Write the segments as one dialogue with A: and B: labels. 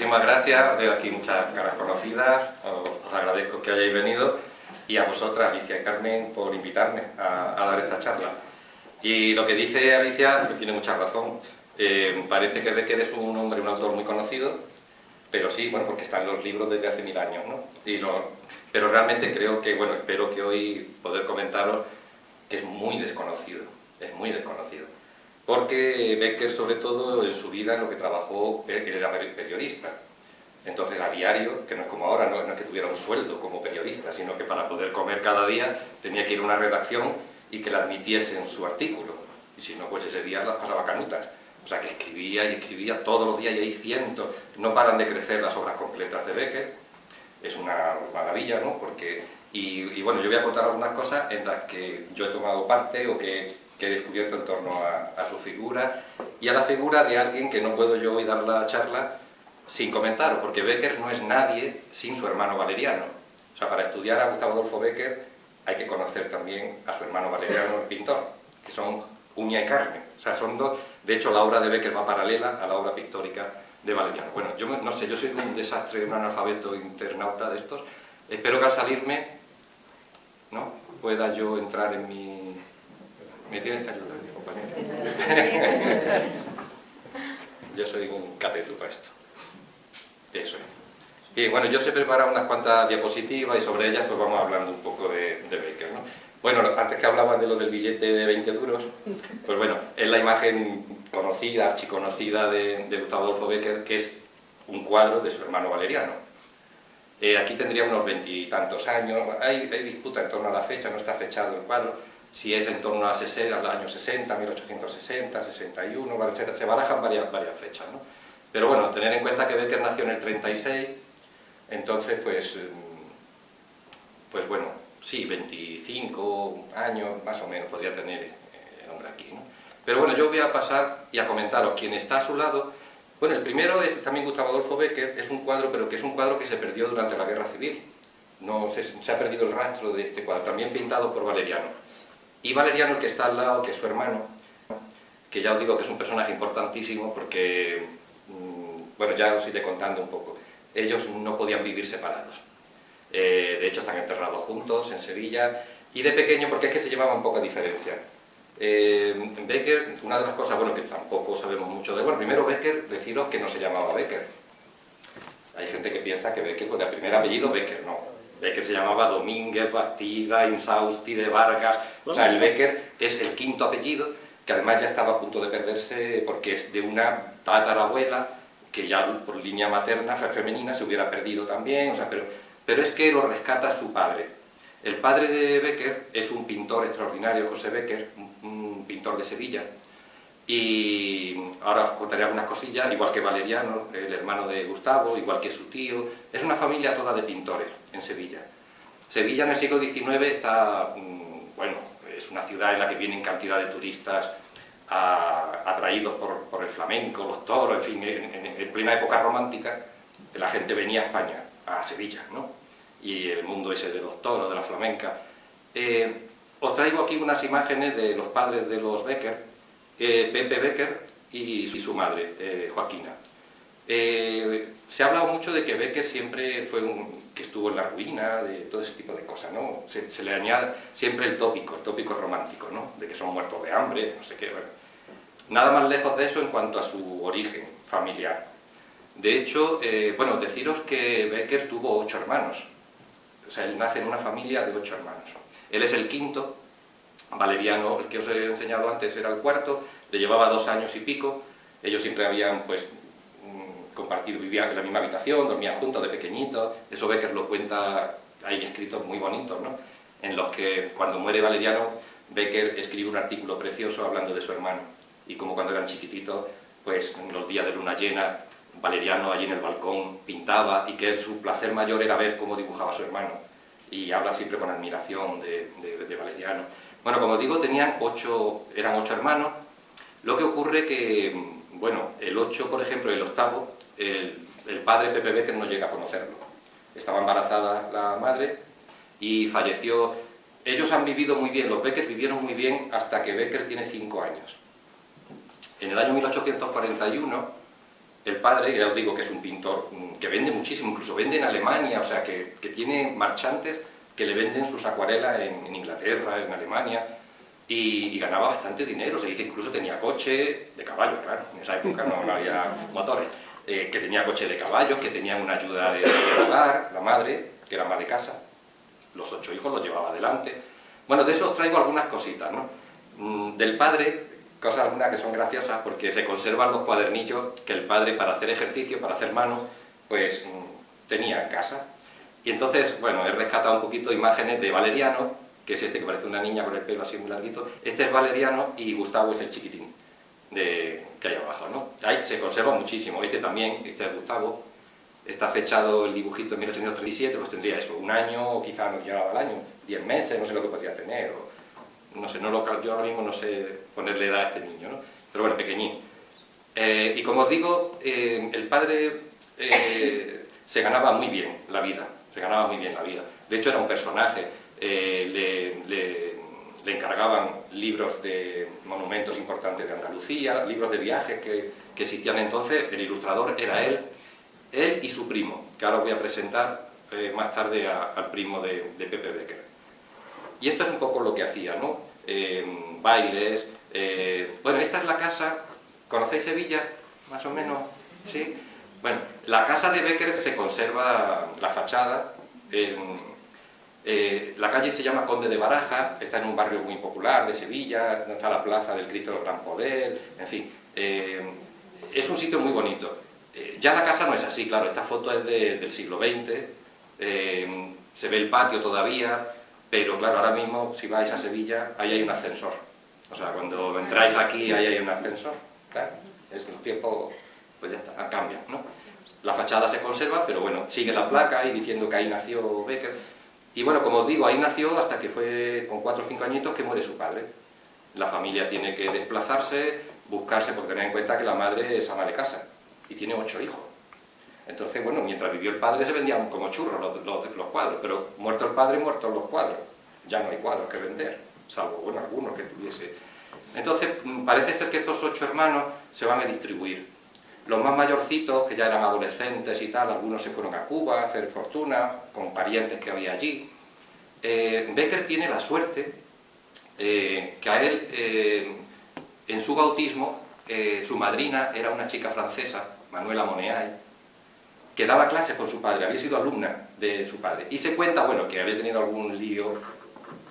A: muchísimas gracias. Veo aquí muchas caras conocidas. Os agradezco que hayáis venido. Y a vosotras, Alicia y Carmen, por invitarme a dar esta charla. Y lo que dice Alicia, que tiene mucha razón, parece que Becker es un hombre, un autor muy conocido, pero sí, bueno, porque está en los libros desde hace 1000 años, ¿no? Pero realmente creo que, bueno, espero que hoy poder comentaros que es muy desconocido, porque Becker, sobre todo, en su vida, en lo que trabajó, él era periodista. Entonces, a diario, que no es como ahora, no es que tuviera un sueldo como periodista, sino que para poder comer cada día tenía que ir a una redacción y que le admitiesen su artículo. Y si no, pues ese día las pasaba canutas. O sea, que escribía y escribía todos los días, y hay cientos. No paran de crecer las obras completas de Becker. Es una maravilla, ¿no? Y bueno, yo voy a contar algunas cosas en las que yo he tomado parte o que he descubierto en torno a su figura y a la figura de alguien que no puedo yo hoy dar la charla sin comentaros, porque Becker no es nadie sin su hermano Valeriano. O sea, para estudiar a Gustavo Adolfo Becker hay que conocer también a su hermano Valeriano, el pintor, que son uña y carne. O sea, son dos. De hecho, la obra de Becker va paralela a la obra pictórica de Valeriano. Bueno, yo no sé, yo soy un desastre, un analfabeto internauta de estos. Espero que al salirme, ¿no?, pueda yo entrar en mi... ¿Me tienes que ayudar, compañero? Yo soy un cateto para esto. Eso es. Bien, bueno, yo os he preparado unas cuantas diapositivas y sobre ellas pues vamos hablando un poco de Becker, ¿no? Bueno, antes que hablaban de lo del billete de 20 duros, pues bueno, es la imagen conocida, archiconocida de Gustavo Adolfo Becker, que es un cuadro de su hermano Valeriano. Aquí tendría unos 20 y tantos años, hay disputa en torno a la fecha, no está fechado el cuadro, si es en torno a los años 60, 1860, 61, se barajan varias fechas, ¿no? Pero bueno, tener en cuenta que Becker nació en el 36, entonces pues bueno, sí, 25 años más o menos podría tener el hombre aquí, ¿no? Pero bueno, yo voy a pasar y a comentaros quién está a su lado. Bueno, el primero es también Gustavo Adolfo Becker, es un cuadro, pero que es un cuadro que se perdió durante la Guerra Civil. No se ha perdido el rastro de este cuadro, también pintado por Valeriano. Y Valeriano, el que está al lado, que es su hermano, que ya os digo que es un personaje importantísimo porque, bueno, ya os iré contando un poco. Ellos no podían vivir separados. De hecho, están enterrados juntos en Sevilla, y de pequeño, porque es que se llevaban poca diferencia. Becker, una de las cosas, bueno, que tampoco sabemos mucho de... Bueno, primero Becker, deciros que no se llamaba Becker. Hay gente que piensa que Becker, pues de primer apellido, Becker, no. Becker se llamaba Domínguez, Bastida, Insausti, de Vargas. O sea, el Becker es el quinto apellido, que además ya estaba a punto de perderse porque es de una tatarabuela que ya por línea materna, femenina, se hubiera perdido también. O sea, pero es que lo rescata su padre. El padre de Becker es un pintor extraordinario, José Becker, un pintor de Sevilla, y ahora os contaré algunas cosillas, igual que Valeriano, el hermano de Gustavo, igual que su tío. Es una familia toda de pintores en Sevilla. Sevilla en el siglo XIX está, bueno, es una ciudad en la que vienen cantidad de turistas atraídos por el flamenco, los toros, en fin, en plena época romántica, la gente venía a España, a Sevilla, ¿no? Y el mundo ese de los toros, de la flamenca. Os traigo aquí unas imágenes de los padres de los Becker, Pepe Becker y su madre, Joaquina. Se ha hablado mucho de que Becker siempre fue que estuvo en la ruina, de todo ese tipo de cosas, ¿no? Se le añade siempre el tópico romántico, ¿no? De que son muertos de hambre, no sé qué. Bueno, nada más lejos de eso en cuanto a su origen familiar. De hecho, bueno, deciros que Becker tuvo 8 hermanos. O sea, él nace en una familia de 8 hermanos. Él es el quinto. Valeriano, el que os he enseñado antes, era el cuarto, le llevaba 2 años y pico. Ellos siempre habían, pues, compartido, vivían en la misma habitación, dormían juntos de pequeñitos. Eso Becker lo cuenta, hay escritos muy bonitos, ¿no?, en los que cuando muere Valeriano, Becker escribe un artículo precioso hablando de su hermano, y como cuando eran chiquititos, pues en los días de luna llena, Valeriano allí en el balcón pintaba, y que su placer mayor era ver cómo dibujaba a su hermano, y habla siempre con admiración de Valeriano. Bueno, como digo, eran 8 hermanos. Lo que ocurre que, bueno, el 8, por ejemplo, el octavo, el padre Pepe Becker no llega a conocerlo. Estaba embarazada la madre y falleció. Ellos han vivido muy bien, los Becker vivieron muy bien hasta que Becker tiene 5 años. En el año 1841, el padre, ya os digo que es un pintor que vende muchísimo, incluso vende en Alemania, o sea, que tiene marchantes que le venden sus acuarelas en Inglaterra, en Alemania, y ganaba bastante dinero. Se dice incluso tenía coche de caballo, claro, en esa época no había motores, que tenía coche de caballos, que tenía una ayuda de hogar, la madre, que era ama de casa, los 8 hijos los llevaba adelante. Bueno, de eso os traigo algunas cositas, ¿no? Del padre, cosas algunas que son graciosas, porque se conservan los cuadernillos que el padre, para hacer ejercicio, para hacer mano, pues tenía en casa. Y entonces, bueno, he rescatado un poquito imágenes de Valeriano, que es este que parece una niña con el pelo así muy larguito. Este es Valeriano y Gustavo es el chiquitín que hay abajo, ¿no? Ahí se conserva muchísimo. Este también, este es Gustavo. Está fechado el dibujito en 1837, pues tendría eso, un año, o quizá no llegaba al año, 10 meses, no sé lo que podría tener, o no sé, yo ahora mismo no sé ponerle edad a este niño, ¿no? Pero bueno, pequeñín. Y como os digo, el padre se ganaba muy bien la vida, De hecho era un personaje, le encargaban libros de monumentos importantes de Andalucía, libros de viajes que existían entonces, el ilustrador era él y su primo, que ahora os voy a presentar más tarde al primo de Pepe Becker. Y esto es un poco lo que hacía, ¿no? Bailes, bueno, esta es la casa, ¿conocéis Sevilla? Más o menos, ¿sí? Bueno, la casa de Becker se conserva, la fachada, la calle se llama Conde de Baraja, está en un barrio muy popular de Sevilla, donde está la plaza del Cristo del Gran Poder, en fin, es un sitio muy bonito. Ya la casa no es así, claro, esta foto es del siglo XX, se ve el patio todavía, pero claro, ahora mismo si vais a Sevilla, ahí hay un ascensor. O sea, cuando entráis aquí, ahí hay un ascensor, claro, es los tiempos, pues ya está, cambian, ¿no? La fachada se conserva, pero bueno, sigue la placa ahí diciendo que ahí nació Becker. Y bueno, como os digo, ahí nació hasta que fue con 4 o 5 añitos que muere su padre. La familia tiene que desplazarse, buscarse, porque tener en cuenta que la madre es ama de casa y tiene 8 hijos. Entonces, bueno, mientras vivió el padre se vendían como churros los cuadros, pero muerto el padre, muertos los cuadros. Ya no hay cuadros que vender, salvo, bueno, algunos que tuviese. Entonces, parece ser que estos 8 hermanos se van a distribuir. Los más mayorcitos, que ya eran adolescentes y tal, algunos se fueron a Cuba a hacer fortuna, con parientes que había allí. Becker tiene la suerte que a él, en su bautismo, su madrina era una chica francesa, Manuela Moneay, que daba clases con su padre, había sido alumna de su padre. Y se cuenta, bueno, que había tenido algún lío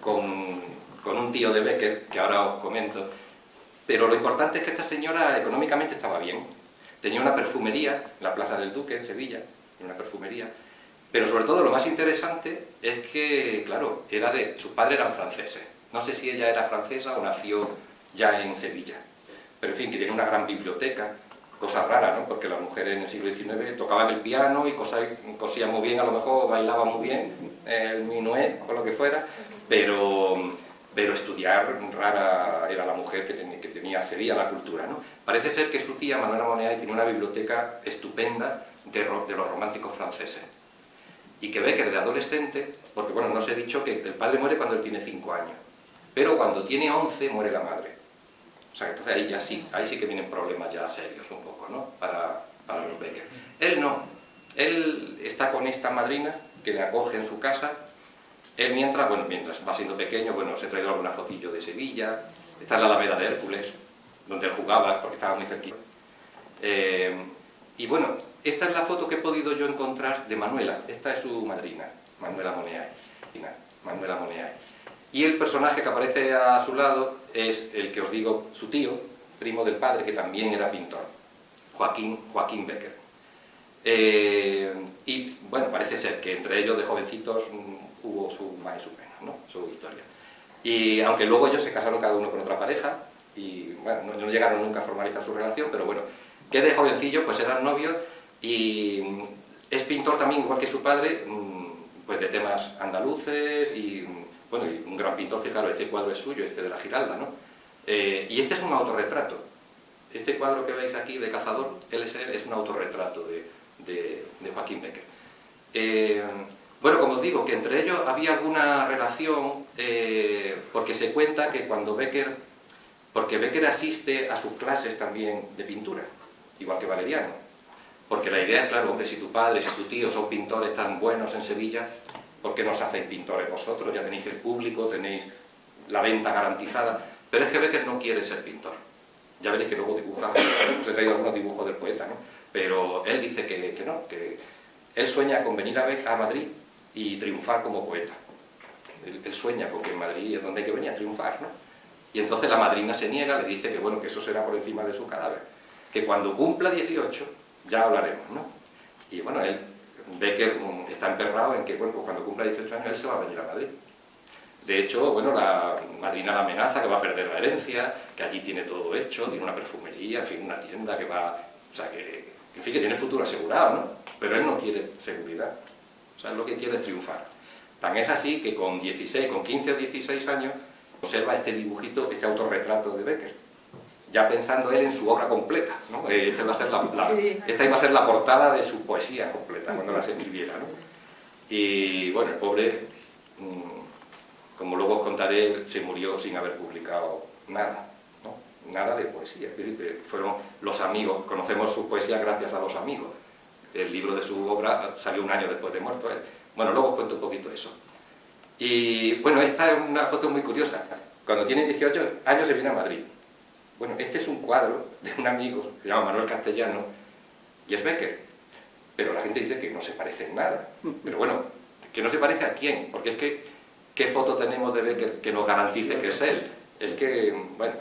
A: con un tío de Becker, que ahora os comento, pero lo importante es que esta señora económicamente estaba bien. Tenía una perfumería en la Plaza del Duque, en Sevilla, una perfumería, pero sobre todo lo más interesante es que, claro, sus padres eran franceses. No sé si ella era francesa o nació ya en Sevilla, pero en fin, que tiene una gran biblioteca, cosa rara, ¿no? Porque las mujeres en el siglo XIX tocaban el piano y cosían muy bien, a lo mejor bailaban muy bien, el minuet o lo que fuera, pero estudiar rara era la mujer que accedía a la cultura, ¿no? Parece ser que su tía, Manuela Moneay, tenía una biblioteca estupenda de los románticos franceses. Y que Becker, de adolescente, porque bueno, no os he dicho que el padre muere cuando él tiene 5 años, pero cuando tiene 11 muere la madre. O sea, entonces ahí sí que vienen problemas ya serios un poco, ¿no? Para los Becker. Él no, él está con esta madrina que le acoge en su casa. Él mientras va siendo pequeño, bueno, os he traído alguna fotillo de Sevilla, está en la Alameda de Hércules, donde él jugaba, porque estaba muy cerquita. Y bueno, esta es la foto que he podido yo encontrar de Manuela, esta es su madrina, Manuela Moneay. Y el personaje que aparece a su lado es el que os digo, su tío, primo del padre, que también era pintor, Joaquín Becker. Y bueno, parece ser que entre ellos de jovencitos hubo su más y su menos, ¿no? Su historia. Y aunque luego ellos se casaron cada uno con otra pareja, y bueno, no llegaron nunca a formalizar su relación, pero bueno, que de jovencillos pues eran novios, y es pintor también, igual que su padre, pues de temas andaluces, y bueno, y un gran pintor, fijaros, este cuadro es suyo, este de la Giralda, ¿no? Y este es un autorretrato. Este cuadro que veis aquí de Cazador, es un autorretrato de Joaquín Becker. Bueno, como os digo, que entre ellos había alguna relación, porque se cuenta que cuando porque Becker asiste a sus clases también de pintura, igual que Valeriano. Porque la idea es, claro, hombre, si tu padre, si tu tío son pintores tan buenos en Sevilla, ¿por qué no os hacéis pintores vosotros? Ya tenéis el público, tenéis la venta garantizada. Pero es que Bécquer no quiere ser pintor. Ya veréis que luego dibuja, os he traído algunos dibujos del poeta, ¿no? Pero él dice que no, que él sueña con venir a Madrid y triunfar como poeta. Él sueña porque en Madrid es donde hay que venir a triunfar, ¿no? Y entonces la madrina se niega, le dice que bueno, que eso será por encima de su cadáver, que cuando cumpla 18 ya hablaremos, ¿no? Y bueno, Bécquer está emperrado en que bueno, pues cuando cumpla 18 años él se va a venir a Madrid. De hecho, bueno, la madrina la amenaza que va a perder la herencia, que allí tiene todo hecho, tiene una perfumería, en fin, una tienda que va... O sea, que, en fin, que tiene futuro asegurado, ¿no? Pero él no quiere seguridad. O sea, él lo que quiere es triunfar. Tan es así que con 15 o 16 años observa este dibujito, este autorretrato de Bécquer, ya pensando él en su obra completa, ¿no? Esta iba a ser la portada de su poesía completa, cuando las escribiera, ¿no? Y bueno, el pobre, como luego os contaré, se murió sin haber publicado nada, ¿no? Nada de poesía. Fueron los amigos, conocemos su poesía gracias a los amigos. El libro de su obra salió un año después de muerto él. Bueno, luego os cuento un poquito eso. Y bueno, esta es una foto muy curiosa. Cuando tiene 18 años se viene a Madrid. Bueno, este es un cuadro de un amigo que se llama Manuel Castellano y es Bécquer. Pero la gente dice que no se parece en nada. Pero bueno, que no se parece a quién, porque es que ¿qué foto tenemos de Bécquer que nos garantice que es él? Es que, bueno...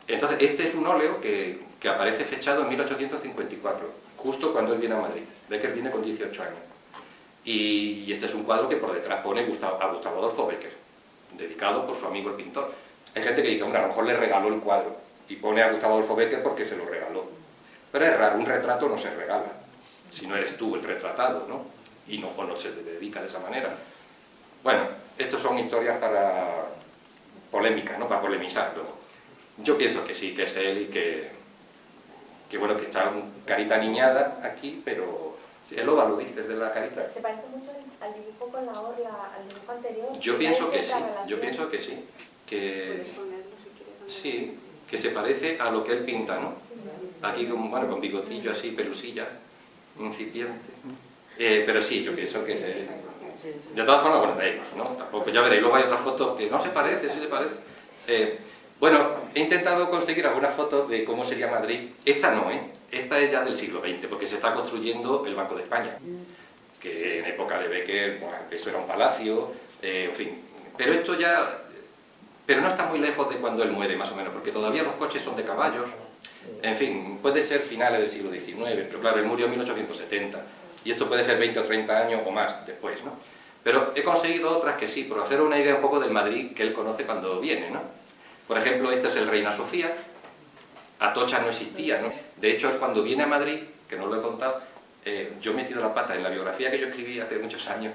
A: Entonces, este es un óleo que aparece fechado en 1854, justo cuando él viene a Madrid. Bécquer viene con 18 años. Y este es un cuadro que por detrás pone a Gustavo Adolfo Bécquer, dedicado por su amigo el pintor. Hay gente que dice, hombre, a lo mejor le regaló el cuadro y pone a Gustavo Adolfo Bécquer porque se lo regaló. Pero es raro, un retrato no se regala, si no eres tú el retratado, ¿no? Y no, o no se te dedica de esa manera. Bueno, estas son historias para polémicas, ¿no? Para polemizar luego. Yo pienso que sí, que es él y que bueno, que está carita niñada aquí, pero sí, él lo dice desde la carita.
B: ¿Se parece mucho al dibujo con la orla, al dibujo anterior?
A: Yo pienso que sí, yo pienso que sí. Sí, que se parece a lo que él pinta, ¿no? Aquí con, bueno, con bigotillo así, pelusilla, incipiente. Pero sí, yo pienso que es él. De todas formas, bueno, da igual, ¿no? Tampoco, ya veréis, luego hay otras fotos que no se parece, sí se parece. Bueno, he intentado conseguir algunas fotos de cómo sería Madrid. Esta no, ¿eh? Esta es ya del siglo XX, porque se está construyendo el Banco de España, que en época de Bécquer, bueno, eso era un palacio, en fin. Pero esto ya... Pero no está muy lejos de cuando él muere, más o menos, porque todavía los coches son de caballos. En fin, puede ser finales del siglo XIX, pero claro, él murió en 1870. Y esto puede ser 20 o 30 años o más después, ¿no? Pero he conseguido otras que sí, por hacer una idea un poco del Madrid que él conoce cuando viene, ¿no? Por ejemplo, este es el Reina Sofía. Atocha no existía, ¿no? De hecho, él cuando viene a Madrid, que no lo he contado, yo he metido la pata en la biografía que yo escribí hace muchos años.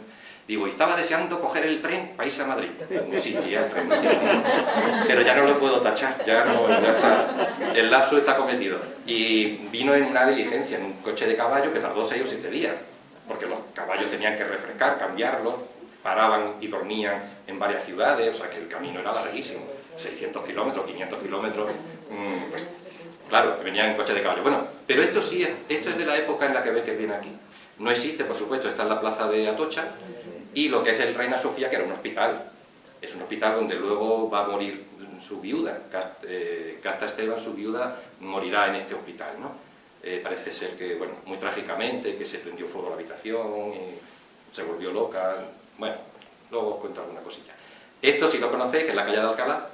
A: Digo, y estaba deseando coger el tren para irse a Madrid. No existía el tren, no existía. Pero ya no lo puedo tachar, ya está. El lapso está cometido. Y vino en una diligencia, en un coche de caballo que tardó 6 o 7 días. Porque los caballos tenían que refrescar, cambiarlos, paraban y dormían en varias ciudades, o sea que el camino era larguísimo. 600 kilómetros, 500 kilómetros, pues claro, venían en coche de caballo. Bueno, pero esto sí, esto es de la época en la que Bécquer viene aquí. No existe, por supuesto, está en la plaza de Atocha, y lo que es el Reina Sofía, que era un hospital. Es un hospital donde luego va a morir su viuda, Casta Esteban, su viuda, morirá en este hospital, ¿no? Parece ser que, bueno, muy trágicamente, que se prendió fuego a la habitación, y se volvió loca, bueno, luego os cuento alguna cosilla. Esto sí lo conocéis, que es la calle de Alcalá,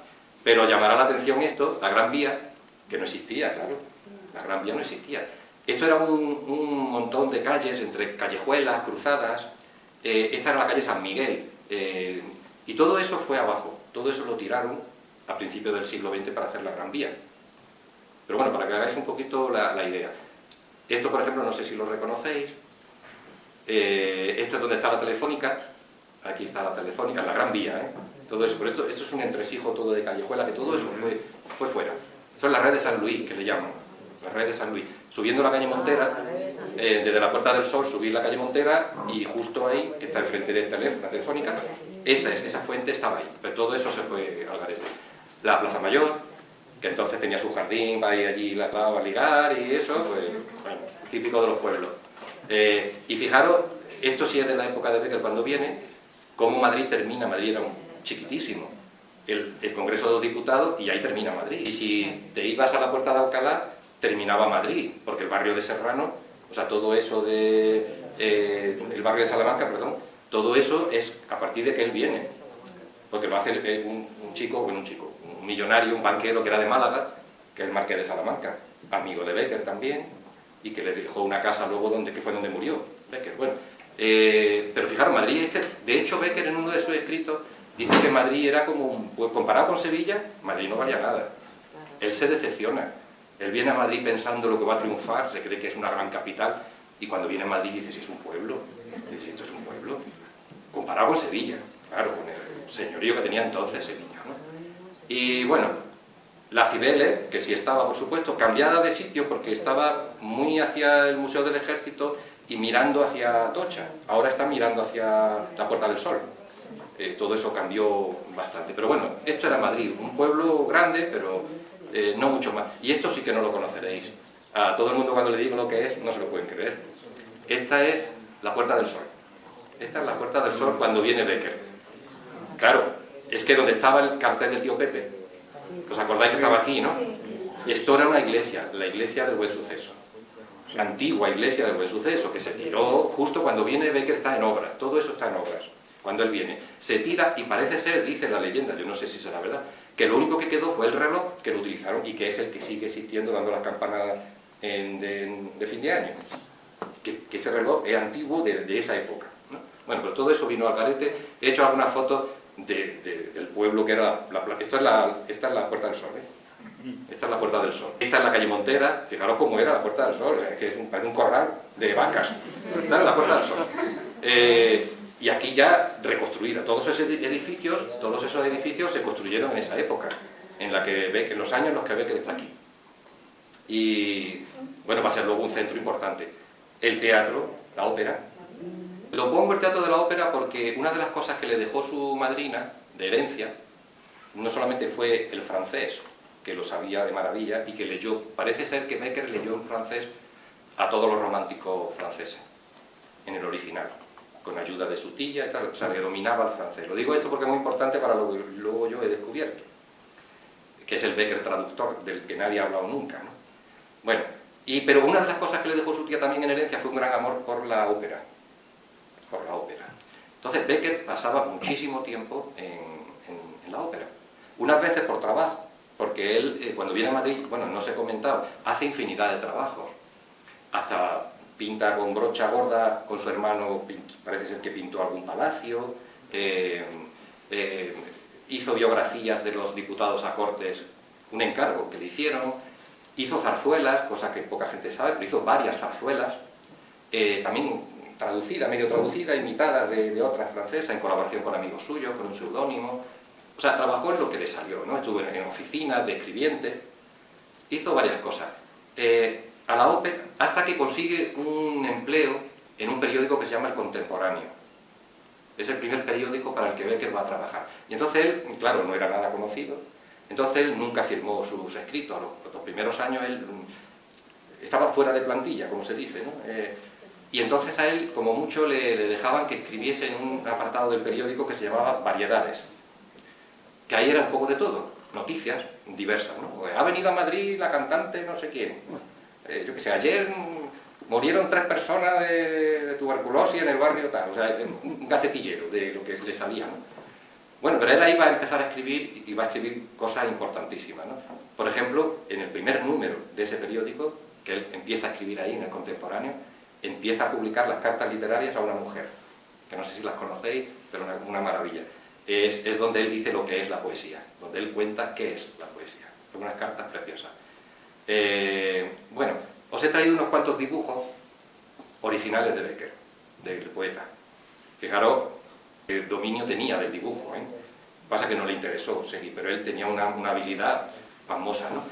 A: pero llamará la atención esto, la Gran Vía, que no existía, claro, la Gran Vía no existía. Esto era un montón de calles, entre callejuelas, cruzadas. Esta era la calle San Miguel, y todo eso fue abajo, todo eso lo tiraron a principios del siglo XX para hacer la Gran Vía. Pero bueno, para que hagáis un poquito la idea. Esto, por ejemplo, no sé si lo reconocéis. Esto es donde está la Telefónica. Aquí está la Telefónica, en la Gran Vía, ¿eh? Todo eso, por eso es un entresijo todo de callejuela, que todo eso fue fuera. Eso es la red de San Luis, que le llaman, la red de San Luis. Subiendo la calle Montera, desde la Puerta del Sol subir la calle Montera, y justo ahí, que está enfrente de la Telefónica, esa fuente estaba ahí, pero todo eso se fue al garete. La Plaza Mayor, que entonces tenía su jardín, va a ir allí a ligar y eso, pues, bueno, típico de los pueblos. Y fijaros, esto sí es de la época de Bécquer cuando viene, cómo Madrid termina. Madrid era chiquitísimo. El Congreso de los Diputados y ahí termina Madrid. Y si te ibas a la Puerta de Alcalá, terminaba Madrid, porque el barrio de Serrano, o sea, todo eso de... el barrio de Salamanca, perdón, todo eso es a partir de que él viene. Porque lo hace un millonario, un banquero que era de Málaga, que es el marqués de Salamanca, amigo de Bécquer también, y que le dejó una casa luego que fue donde murió Bécquer. Bueno, pero fijaros, Madrid es que, de hecho, Bécquer en uno de sus escritos dice que Madrid era como, pues comparado con Sevilla, Madrid no valía nada. Él se decepciona. Él viene a Madrid pensando lo que va a triunfar, se cree que es una gran capital, y cuando viene a Madrid dice, si es un pueblo, dice, esto es un pueblo, comparado con Sevilla, claro, con el señorío que tenía entonces Sevilla, ¿no? Y bueno, la Cibeles, que sí estaba, por supuesto, cambiada de sitio porque estaba muy hacia el Museo del Ejército y mirando hacia Atocha, ahora está mirando hacia la Puerta del Sol. Todo eso cambió bastante, pero bueno, esto era Madrid, un pueblo grande, pero no mucho más. Y esto sí que no lo conoceréis. A todo el mundo cuando le digo lo que es, no se lo pueden creer. Esta es la Puerta del Sol. Esta es la Puerta del Sol cuando viene Bécquer. Claro, es que donde estaba el cartel del tío Pepe, ¿os acordáis que estaba aquí, no? Esto era una iglesia, la iglesia del Buen Suceso. La antigua iglesia del Buen Suceso, que se tiró justo cuando viene Bécquer, está en obras, todo eso está en obras. Cuando él viene, se tira y parece ser, dice la leyenda, yo no sé si será verdad, que lo único que quedó fue el reloj que lo utilizaron y que es el que sigue existiendo dando las campanadas de fin de año. Que ese reloj es antiguo de esa época, ¿no? Bueno, pero todo eso vino al garete. He hecho algunas fotos del pueblo que era... esta es la Puerta del Sol, ¿eh? Esta es la Puerta del Sol. Esta es la calle Montera. Fijaros cómo era la Puerta del Sol, que parece un corral de vacas. Esta es la Puerta del Sol. Y aquí ya reconstruida. Todos esos edificios se construyeron en esa época, en los años en los que Bécquer está aquí. Y bueno, va a ser luego un centro importante. El teatro, la ópera. Lo pongo el teatro de la ópera porque una de las cosas que le dejó su madrina de herencia no solamente fue el francés, que lo sabía de maravilla y que leyó, parece ser que Bécquer leyó en francés a todos los románticos franceses, en el original, con ayuda de su tía y tal, o sea, que dominaba el francés. Lo digo esto porque es muy importante para lo que luego yo he descubierto, que es el Bécquer traductor, del que nadie ha hablado nunca, ¿no? Bueno, pero una de las cosas que le dejó su tía también en herencia fue un gran amor por la ópera. Por la ópera. Entonces Bécquer pasaba muchísimo tiempo en la ópera. Unas veces por trabajo, porque él cuando viene a Madrid, bueno, no os he comentado, hace infinidad de trabajos. Hasta pinta con brocha gorda con su hermano, parece ser que pintó algún palacio, hizo biografías de los diputados a Cortes, un encargo que le hicieron, hizo zarzuelas, cosa que poca gente sabe, pero hizo varias zarzuelas, también traducida, medio traducida, imitada de otras francesas, en colaboración con amigos suyos, con un seudónimo. O sea, trabajó en lo que le salió, ¿no? Estuvo en oficinas de escribiente, hizo varias cosas. A la ópera, hasta que consigue un empleo en un periódico que se llama El Contemporáneo. Es el primer periódico para el que Bécquer va a trabajar. Y entonces él, claro, no era nada conocido, entonces él nunca firmó sus escritos. Los primeros años él estaba fuera de plantilla, como se dice, ¿no? Y entonces a él, como mucho, le dejaban que escribiese en un apartado del periódico que se llamaba Variedades, que ahí era un poco de todo, noticias diversas, ¿no? Ha venido a Madrid la cantante no sé quién, yo qué sé, ayer murieron 3 personas de tuberculosis en el barrio tal, o sea, un gacetillero de lo que le salía, ¿no? Bueno, pero él ahí va a empezar a escribir y va a escribir cosas importantísimas, ¿no? Por ejemplo, en el primer número de ese periódico, que él empieza a escribir ahí en El Contemporáneo, empieza a publicar las cartas literarias a una mujer, que no sé si las conocéis, pero una maravilla. Es donde él dice lo que es la poesía, donde él cuenta qué es la poesía. Son unas cartas preciosas. Bueno, os he traído unos cuantos dibujos originales de Bécquer, del poeta. Fijaros qué dominio tenía del dibujo, ¿eh? Pasa que no le interesó seguir, pero él tenía una habilidad famosa, ¿no?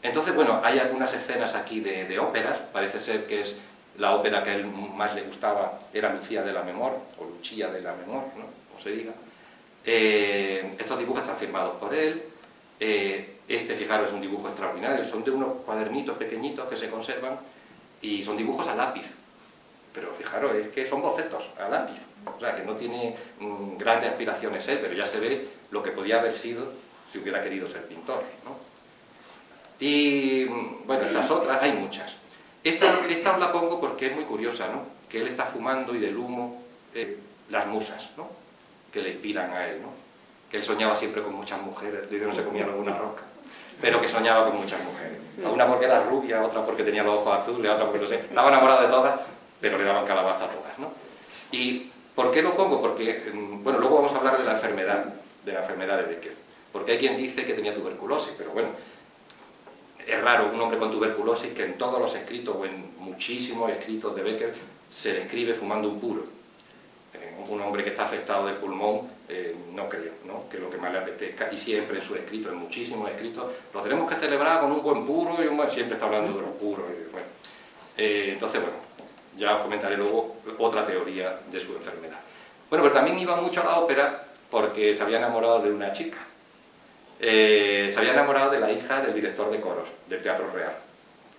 A: Entonces, bueno, hay algunas escenas aquí de óperas, parece ser que es la ópera que a él más le gustaba, era Lucía de Lammermoor, o Lucia de Lammermoor, ¿no? Como se diga. Estos dibujos están firmados por él. Fijaros, es un dibujo extraordinario, son de unos cuadernitos pequeñitos que se conservan, y son dibujos a lápiz. Pero fijaros, es que son bocetos a lápiz. O sea, que no tiene grandes aspiraciones él, pero ya se ve lo que podía haber sido si hubiera querido ser pintor, ¿no? Y bueno, estas otras, hay muchas. Esta os la pongo porque es muy curiosa, ¿no? Que él está fumando y del humo, las musas, ¿no? Que le inspiran a él, ¿no? Que él soñaba siempre con muchas mujeres, dice no se comía alguna rosca, pero que soñaba con muchas mujeres. Una porque era rubia, otra porque tenía los ojos azules, otra porque no sé, estaba enamorado de todas, pero le daban calabaza a todas, ¿no? ¿Y por qué lo pongo? Porque, bueno, luego vamos a hablar de la enfermedad de Becker, porque hay quien dice que tenía tuberculosis, pero bueno, es raro un hombre con tuberculosis que en todos los escritos, o en muchísimos escritos de Becker, se describe fumando un puro. Un hombre que está afectado del pulmón, no creo, ¿no?, que lo que más le apetezca, y siempre en sus escritos, en muchísimos escritos, lo tenemos que celebrar con un buen puro, y un buen, siempre está hablando de los puros. Bueno. Entonces, bueno, ya os comentaré luego otra teoría de su enfermedad. Bueno, pero también iba mucho a la ópera porque se había enamorado de una chica. Se había enamorado de la hija del director de coros del Teatro Real,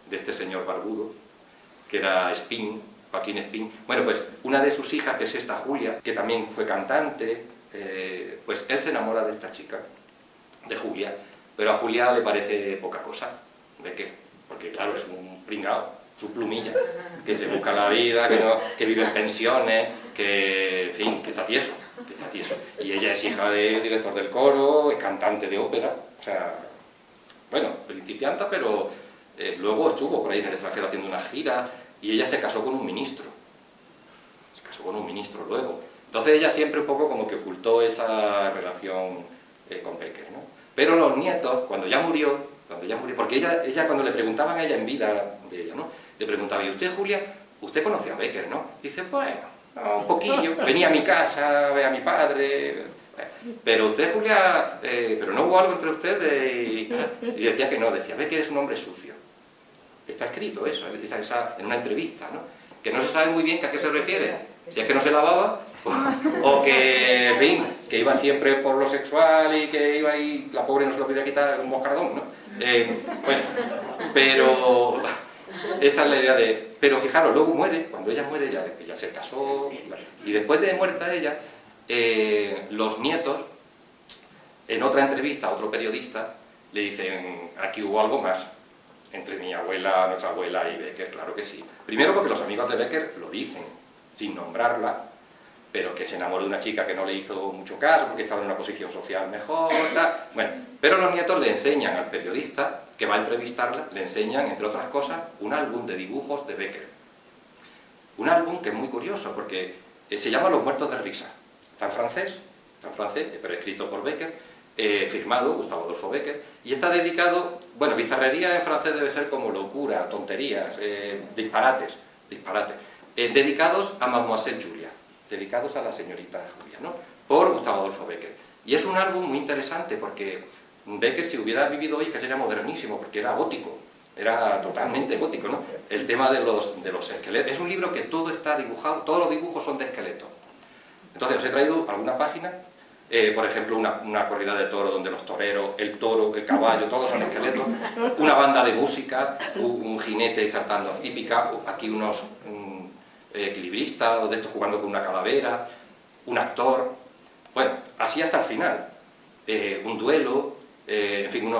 A: de este señor barbudo, que era Spin, Joaquín Spin. Bueno, pues una de sus hijas, que es esta Julia, que también fue cantante, pues él se enamora de esta chica, de Julia, pero a Julia le parece poca cosa. ¿De qué? Porque claro, es un pringao, su plumilla, que se busca la vida, que vive en pensiones, que, en fin, que está tieso. Y ella es hija del director del coro, es cantante de ópera, o sea, bueno, principianta, pero luego estuvo por ahí en el extranjero haciendo una gira, y ella se casó con un ministro. Se casó con un ministro luego. Entonces ella siempre un poco como que ocultó esa relación con Becker, ¿no? Pero los nietos, cuando ya murió, porque ella cuando le preguntaban a ella en vida de ella, ¿no?, le preguntaba, ¿y usted, Julia, usted conoce a Becker, no? Y dice, bueno, un poquillo, venía a mi casa a ver a mi padre, pero usted, Julia, pero no hubo algo entre ustedes, y decía que no, decía, Becker es un hombre sucio. Está escrito eso, en una entrevista, ¿no?, que no se sabe muy bien a qué se refiere, si es que no se lavaba, o que, en fin, que iba siempre por lo sexual y que iba ahí, la pobre no se lo podía quitar un moscardón, ¿no? Bueno, pero esa es la idea de... Pero fijaros, luego muere, cuando ella muere, ella se casó, y después de muerta ella, los nietos, en otra entrevista a otro periodista, le dicen, aquí hubo algo más entre mi abuela, nuestra abuela y Becker, claro que sí. Primero porque los amigos de Becker lo dicen, sin nombrarla, pero que se enamoró de una chica que no le hizo mucho caso porque estaba en una posición social mejor, tal. Bueno, pero los nietos le enseñan al periodista que va a entrevistarla, le enseñan, entre otras cosas, un álbum de dibujos de Becker. Un álbum que es muy curioso porque se llama Los muertos de risa. Está en francés, pero escrito por Becker, firmado Gustavo Adolfo Becker, y está dedicado, bueno, bizarrería en francés debe ser como locura, tonterías, disparates, dedicados a Mademoiselle Julia, dedicados a la señorita Julia, ¿no?, por Gustavo Adolfo Becker. Y es un álbum muy interesante porque Becker, si hubiera vivido hoy, que sería modernísimo, porque era gótico, era totalmente gótico, ¿no? El tema de los esqueletos. Es un libro que todo está dibujado, todos los dibujos son de esqueleto. Entonces os he traído alguna página, por ejemplo, una corrida de toro donde los toreros, el toro, el caballo, todos son esqueletos, una banda de música, un jinete saltando hípica, aquí unos equilibristas, de estos jugando con una calavera, un actor, bueno, así hasta el final, un duelo, en fin,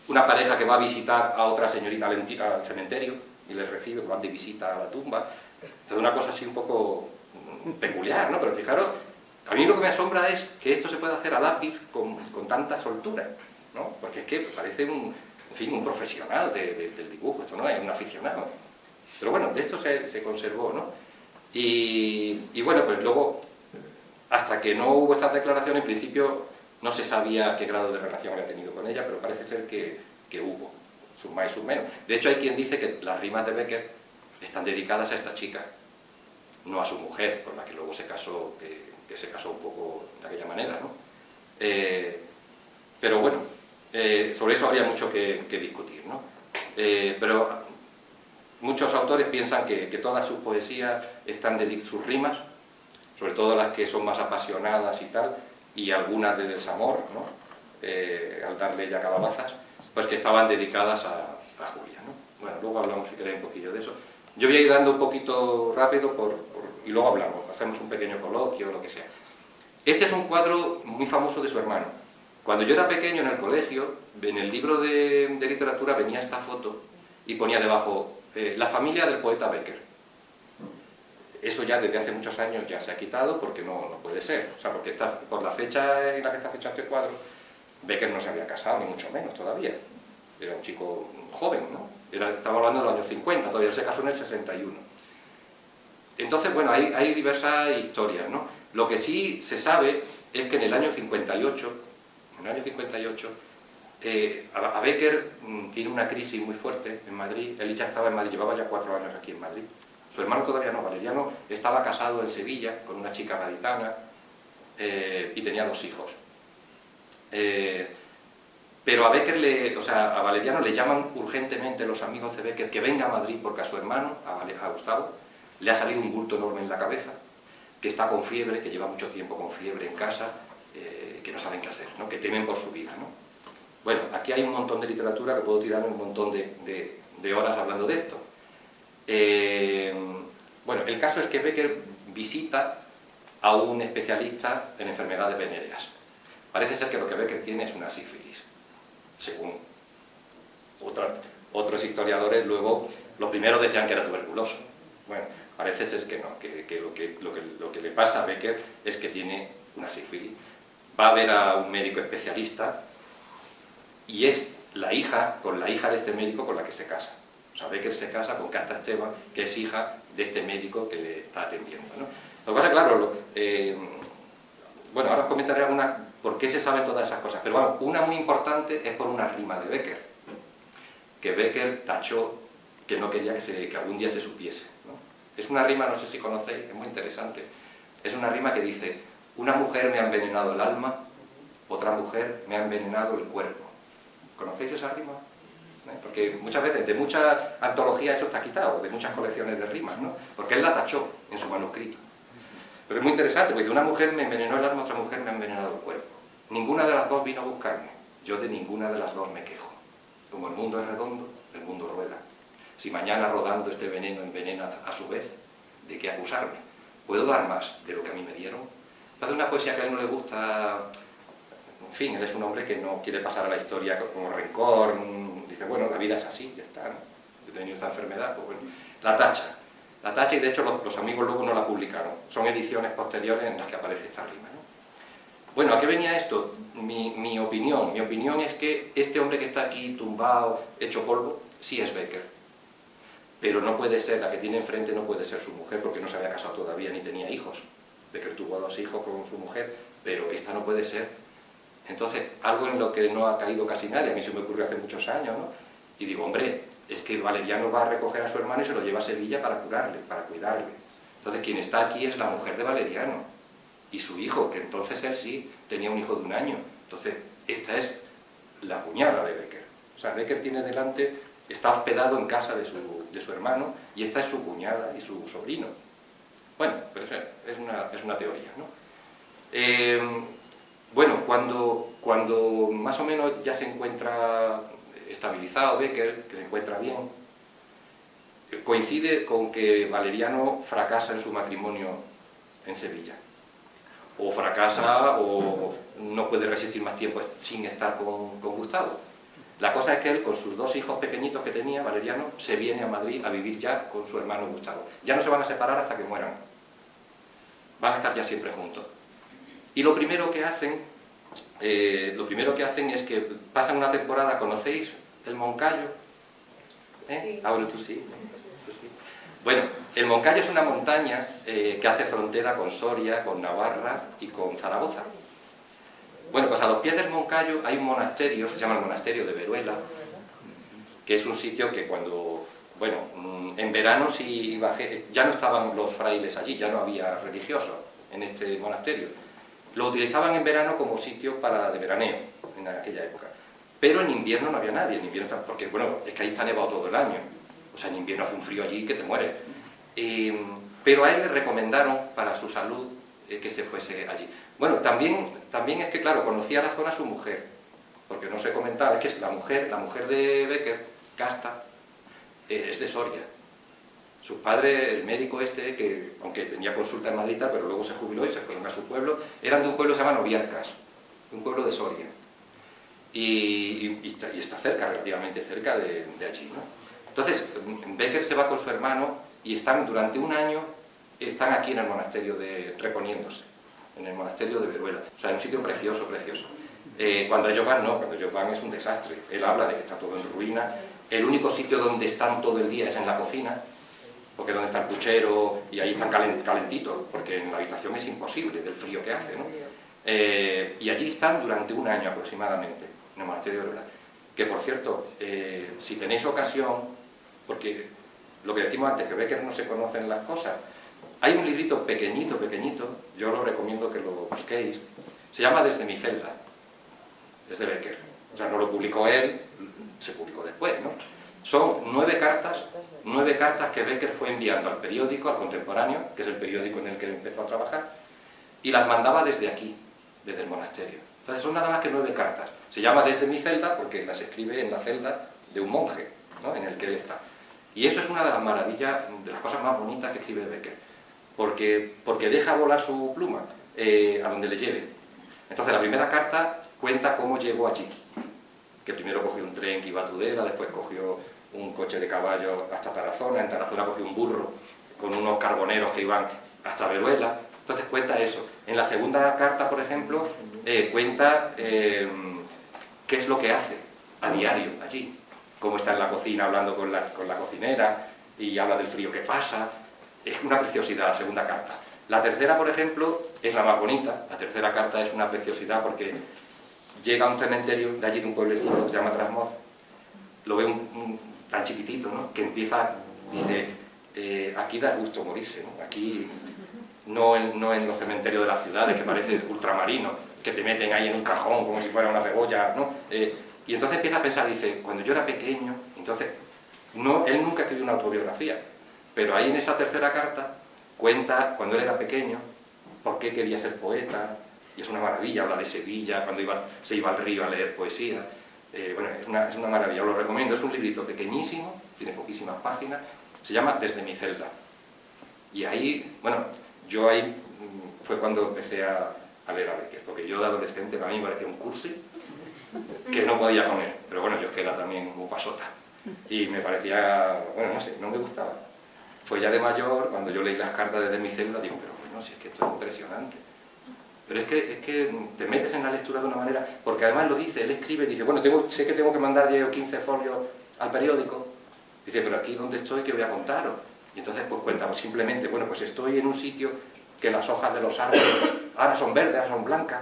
A: una pareja que va a visitar a otra señorita al cementerio y le recibe, van de visita a la tumba, entonces una cosa así un poco peculiar, ¿no? Pero fijaros, a mí lo que me asombra es que esto se puede hacer a lápiz con tanta soltura, ¿no? Porque es que parece en fin, un profesional del dibujo, esto no es un aficionado. Pero bueno, de esto se conservó, ¿no? Y bueno, pues luego, hasta que no hubo estas declaraciones, en principio no se sabía qué grado de relación había tenido con ella, pero parece ser que hubo, sus más y sus menos. De hecho, hay quien dice que las rimas de Becker están dedicadas a esta chica, no a su mujer, con la que luego se casó, que se casó un poco de aquella manera, ¿no? Pero bueno, sobre eso habría mucho que discutir, ¿no? Pero muchos autores piensan que todas sus poesías están dedicadas, sus rimas, sobre todo las que son más apasionadas y tal, y algunas de desamor, ¿no? Al darle ella calabazas, pues que estaban dedicadas a Julia, ¿no? Bueno, luego hablamos si queréis un poquillo de eso. Yo voy a ir dando un poquito rápido y luego hablamos, hacemos un pequeño coloquio o lo que sea. Este es un cuadro muy famoso de su hermano. Cuando yo era pequeño en el colegio, en el libro de literatura venía esta foto y ponía debajo la familia del poeta Bécquer. Eso ya desde hace muchos años ya se ha quitado porque no puede ser. O sea, porque por la fecha en la que está fechado este cuadro, Bécquer no se había casado, ni mucho menos todavía. Era un chico joven, ¿no? Estaba hablando de los años 50, todavía él se casó en el 61. Entonces, bueno, hay diversas historias, ¿no? Lo que sí se sabe es que en el año 58, a Bécquer tiene una crisis muy fuerte en Madrid. Él ya estaba en Madrid, llevaba ya 4 años aquí en Madrid. Su hermano todavía no, Valeriano estaba casado en Sevilla con una chica gaditana y tenía 2 hijos. Pero a Bécquer, a Valeriano le llaman urgentemente los amigos de Bécquer que venga a Madrid porque a su hermano, a Gustavo, le ha salido un bulto enorme en la cabeza, que está con fiebre, que lleva mucho tiempo con fiebre en casa, que no saben qué hacer, ¿no? Que temen por su vida, ¿no? Bueno, aquí hay un montón de literatura que puedo tirar un montón de horas hablando de esto. Bueno, el caso es que Bécquer visita a un especialista en enfermedades venéreas. Parece ser que lo que Bécquer tiene es una sífilis, según otros historiadores. Luego, los primeros decían que era tuberculoso. Bueno, parece ser que no, que lo que le pasa a Bécquer es que tiene una sífilis. Va a ver a un médico especialista y es la hija de este médico con la que se casa. O sea, Bécquer se casa con Casta Esteban, que es hija de este médico que le está atendiendo, ¿no? Lo que pasa, claro, bueno, ahora os comentaré algunas por qué se saben todas esas cosas, pero bueno, una muy importante es por una rima de Bécquer, que Bécquer tachó, que no quería que algún día se supiese, ¿no? Es una rima, no sé si conocéis, es muy interesante. Es una rima que dice: una mujer me ha envenenado el alma, otra mujer me ha envenenado el cuerpo. ¿Conocéis esa rima? Porque muchas veces, de muchas antologías eso está quitado, de muchas colecciones de rimas, ¿no? Porque él la tachó en su manuscrito. Pero es muy interesante, porque una mujer me envenenó el alma, otra mujer me ha envenenado el cuerpo. Ninguna de las dos vino a buscarme, yo de ninguna de las dos me quejo. Como el mundo es redondo, el mundo rueda. Si mañana rodando este veneno envenena a su vez, ¿de qué acusarme? ¿Puedo dar más de lo que a mí me dieron? Hace una poesía que a él no le gusta. En fin, él es un hombre que no quiere pasar a la historia como rencor. Dice, bueno, la vida es así, ya está, ¿no? Yo he tenido esta enfermedad, pues bueno. La tacha, y de hecho los amigos luego no la publicaron. Son ediciones posteriores en las que aparece esta rima, ¿no? Bueno, ¿a qué venía esto? Mi opinión es que este hombre que está aquí tumbado, hecho polvo, sí es Bécquer. Pero no puede ser, la que tiene enfrente no puede ser su mujer, porque no se había casado todavía ni tenía hijos. Bécquer tuvo 2 hijos con su mujer, pero esta no puede ser. Entonces, algo en lo que no ha caído casi nadie, a mí se me ocurrió hace muchos años, ¿no? Y digo, hombre, es que Valeriano va a recoger a su hermano y se lo lleva a Sevilla para curarle, para cuidarle. Entonces, quien está aquí es la mujer de Valeriano y su hijo, que entonces él sí tenía un hijo de 1 año. Entonces, esta es la cuñada de Bécquer. O sea, Bécquer tiene delante, está hospedado en casa de su hermano y esta es su cuñada y su sobrino. Bueno, pero es una teoría, ¿no? Bueno, cuando más o menos ya se encuentra estabilizado Bécquer, que se encuentra bien, coincide con que Valeriano fracasa en su matrimonio en Sevilla. O fracasa o no puede resistir más tiempo sin estar con Gustavo. La cosa es que él, con sus 2 hijos pequeñitos que tenía, Valeriano, se viene a Madrid a vivir ya con su hermano Gustavo. Ya no se van a separar hasta que mueran. Van a estar ya siempre juntos. Y lo primero que hacen es que pasan una temporada. ¿Conocéis el Moncayo?
B: Sí.
A: Ahora tú sí. Bueno, el Moncayo es una montaña que hace frontera con Soria, con Navarra y con Zaragoza. Bueno, pues a los pies del Moncayo hay un monasterio, que se llama el Monasterio de Veruela, que es un sitio que cuando, bueno, en verano sí ya no estaban los frailes allí, ya no había religiosos en este monasterio. Lo utilizaban en verano como sitio de veraneo, en aquella época. Pero en invierno no había nadie, porque bueno, es que ahí está nevado todo el año. O sea, en invierno hace un frío allí que te mueres. Pero a él le recomendaron para su salud que se fuese allí. Bueno, también es que, claro, conocía la zona su mujer, porque no se comentaba, es que la mujer de Bécquer, Casta, es de Soria. Sus padres, el médico este, que aunque tenía consulta en Madrid, pero luego se jubiló y se fueron a su pueblo, eran de un pueblo que se llama Noviarcas, un pueblo de Soria. Y está cerca, relativamente cerca de allí, ¿no? Entonces, Bécquer se va con su hermano y están durante un año, están aquí en el monasterio reponiéndose, en el monasterio de Veruela. O sea, es un sitio precioso, precioso. Cuando ellos van, no, cuando ellos van es un desastre. Él habla de que está todo en ruina. El único sitio donde están todo el día es en la cocina, porque es donde está el puchero y ahí están calentitos, porque en la habitación es imposible del frío que hace, ¿no? Y allí están durante un año aproximadamente, en el monasterio de Veruela. Que por cierto, si tenéis ocasión, porque lo que decimos antes, que Bécquer no se conocen las cosas, hay un librito pequeñito, pequeñito, yo lo recomiendo que lo busquéis, se llama Desde mi celda, es de Bécquer. O sea, no lo publicó él, se publicó después, ¿no? Son 9 cartas que Bécquer fue enviando al periódico, al Contemporáneo, que es el periódico en el que empezó a trabajar, y las mandaba desde aquí, desde el monasterio. Entonces son nada más que 9 cartas. Se llama Desde mi celda porque las escribe en la celda de un monje, ¿no?, en el que él está. Y eso es una de las maravillas, de las cosas más bonitas que escribe Bécquer, porque deja volar su pluma a donde le lleve. Entonces la primera carta cuenta cómo llegó allí, que primero cogió un tren que iba a Tudela, después cogió un coche de caballo hasta Tarazona, en Tarazona cogió un burro con unos carboneros que iban hasta Veruela. Entonces cuenta eso. En la segunda carta, por ejemplo, cuenta qué es lo que hace a diario allí, cómo está en la cocina hablando con la cocinera y habla del frío que pasa. Es una preciosidad la segunda carta. La tercera, por ejemplo, es la más bonita. La tercera carta es una preciosidad porque llega a un cementerio de allí, de un pueblecito que se llama Trasmoz, lo ve tan chiquitito, ¿no?, que empieza, dice, aquí da gusto morirse, ¿no? Aquí, no en los cementerios de las ciudades, que parece ultramarino, que te meten ahí en un cajón como si fuera una cebolla, ¿no? Y entonces empieza a pensar, dice, cuando yo era pequeño, entonces, él nunca escribió una autobiografía, pero ahí en esa tercera carta cuenta, cuando él era pequeño, por qué quería ser poeta, y es una maravilla, habla de Sevilla, cuando se iba al río a leer poesía. Bueno, es una maravilla, os lo recomiendo, es un librito pequeñísimo, tiene poquísimas páginas, se llama Desde mi celda. Y ahí, bueno, yo ahí fue cuando empecé a leer a Bécquer, porque yo de adolescente para mí me parecía un cursi que no podía con él, pero bueno, yo es que era también muy pasota, y me parecía, bueno, no sé, no me gustaba. Fue ya de mayor, cuando yo leí las cartas Desde mi celda, digo, pero bueno, si es que esto es impresionante. Pero es que te metes en la lectura de una manera, porque además lo dice, él escribe, dice, bueno, sé que tengo que mandar 10 o 15 folios al periódico, dice, pero aquí donde estoy, ¿qué voy a contaros? Y entonces pues cuentamos simplemente, bueno, pues estoy en un sitio que las hojas de los árboles ahora son verdes, ahora son blancas,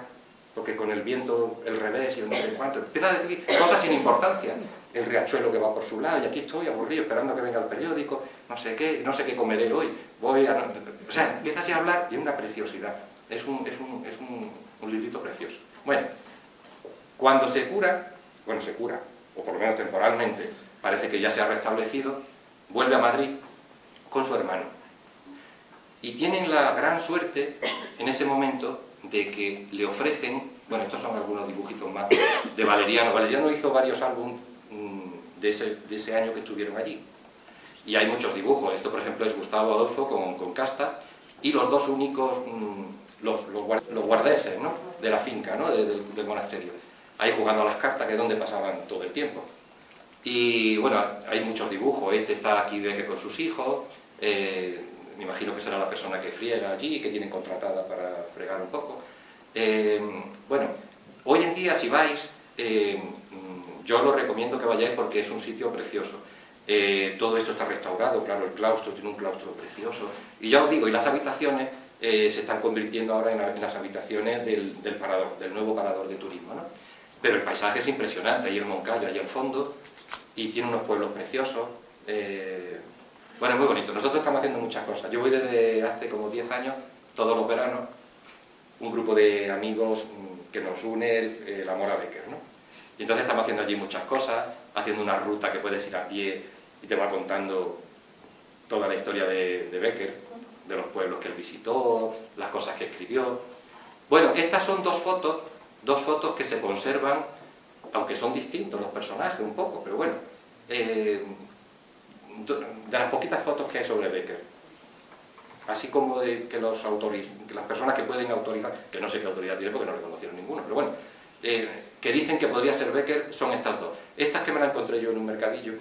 A: porque con el viento, el revés y el no sé cuánto, empieza a decir cosas sin importancia, el riachuelo que va por su lado, y aquí estoy aburrido esperando que venga el periódico, no sé qué comeré hoy, o sea, empieza así a hablar y es una preciosidad. Es un librito precioso. Bueno, cuando se cura, o por lo menos temporalmente, parece que ya se ha restablecido, vuelve a Madrid con su hermano. Y tienen la gran suerte, en ese momento, de que le ofrecen, bueno, estos son algunos dibujitos más, de Valeriano. Valeriano hizo varios álbumes de ese año que estuvieron allí. Y hay muchos dibujos. Esto, por ejemplo, es Gustavo Adolfo con Casta, y los dos únicos... los guardeses, ¿no?, de la finca, ¿no?, del monasterio, ahí jugando a las cartas, que es donde pasaban todo el tiempo. Y bueno, hay muchos dibujos, este está aquí Bécquer con sus hijos, me imagino que será la persona que friega allí, que tienen contratada para fregar un poco. Bueno, hoy en día si vais, yo os lo recomiendo que vayáis porque es un sitio precioso. Todo esto está restaurado, claro, el claustro tiene un claustro precioso, y ya os digo, y las habitaciones se están convirtiendo ahora en las habitaciones del parador, del nuevo parador de turismo, ¿no? Pero el paisaje es impresionante, hay el Moncayo ahí al fondo, y tiene unos pueblos preciosos. Bueno, es muy bonito. Nosotros estamos haciendo muchas cosas. Yo voy desde hace como 10 años, todos los veranos, un grupo de amigos que nos une el amor a Bécquer, ¿no? Y entonces estamos haciendo allí muchas cosas, haciendo una ruta que puedes ir a pie y te va contando toda la historia de Bécquer, de los pueblos que él visitó, las cosas que escribió. Bueno, estas son dos fotos que se conservan, aunque son distintos los personajes un poco, pero bueno, de las poquitas fotos que hay sobre Becker. Así como de que que las personas que pueden autorizar, que no sé qué autoridad tiene porque no le conocieron ninguno, pero bueno, que dicen que podría ser Becker son estas dos. Estas que me la encontré yo en un mercadillo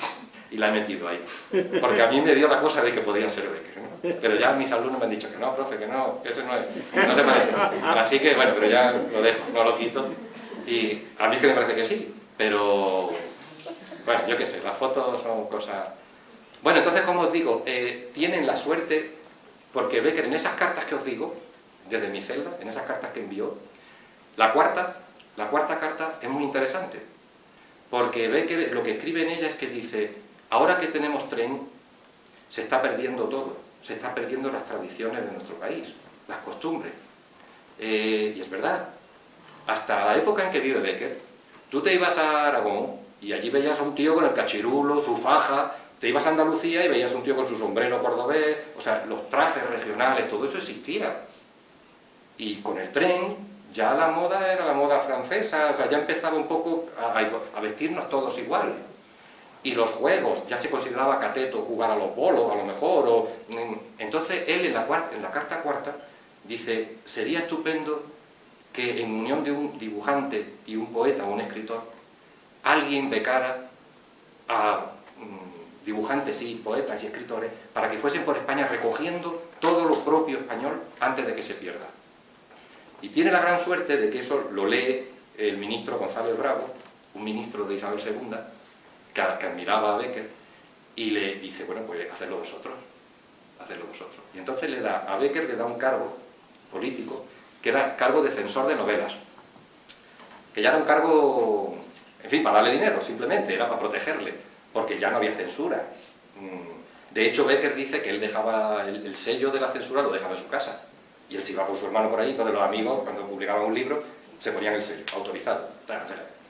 A: y la he metido ahí, porque a mí me dio la cosa de que podía ser Becker, ¿no? Pero ya mis alumnos me han dicho que no, profe, que no, que ese no es, no se parece. Así que bueno, pero ya lo dejo, no lo quito. Y a mí es que me parece que sí, pero bueno, yo qué sé, las fotos son cosas... Bueno, entonces, como os digo, tienen la suerte, porque Becker en esas cartas que os digo, desde mi celda, en esas cartas que envió, la cuarta carta es muy interesante, porque Becker lo que escribe en ella es que dice, ahora que tenemos tren, se está perdiendo todo, se están perdiendo las tradiciones de nuestro país, las costumbres. Y es verdad, hasta la época en que vive Becker, tú te ibas a Aragón y allí veías a un tío con el cachirulo, su faja, te ibas a Andalucía y veías a un tío con su sombrero cordobés, o sea, los trajes regionales, todo eso existía. Y con el tren, ya la moda era la moda francesa, o sea, ya empezaba un poco a vestirnos todos igual. Y los juegos, ya se consideraba cateto jugar a los bolos, a lo mejor, entonces él en la carta cuarta dice, sería estupendo que en unión de un dibujante y un poeta o un escritor, alguien becara a dibujantes y poetas y escritores para que fuesen por España recogiendo todo lo propio español antes de que se pierda. Y tiene la gran suerte de que eso lo lee el ministro González Bravo, un ministro de Isabel II, que admiraba a Becker, y le dice, bueno, pues hacedlo vosotros, hacedlo vosotros. Y entonces a Becker le da un cargo político, que era cargo de censor de novelas, que ya era un cargo, en fin, para darle dinero, simplemente, era para protegerle, porque ya no había censura. De hecho, Becker dice que él dejaba el sello de la censura, lo dejaba en su casa, y él se iba con su hermano por ahí, entonces los amigos, cuando publicaban un libro, se ponían el sello, autorizado,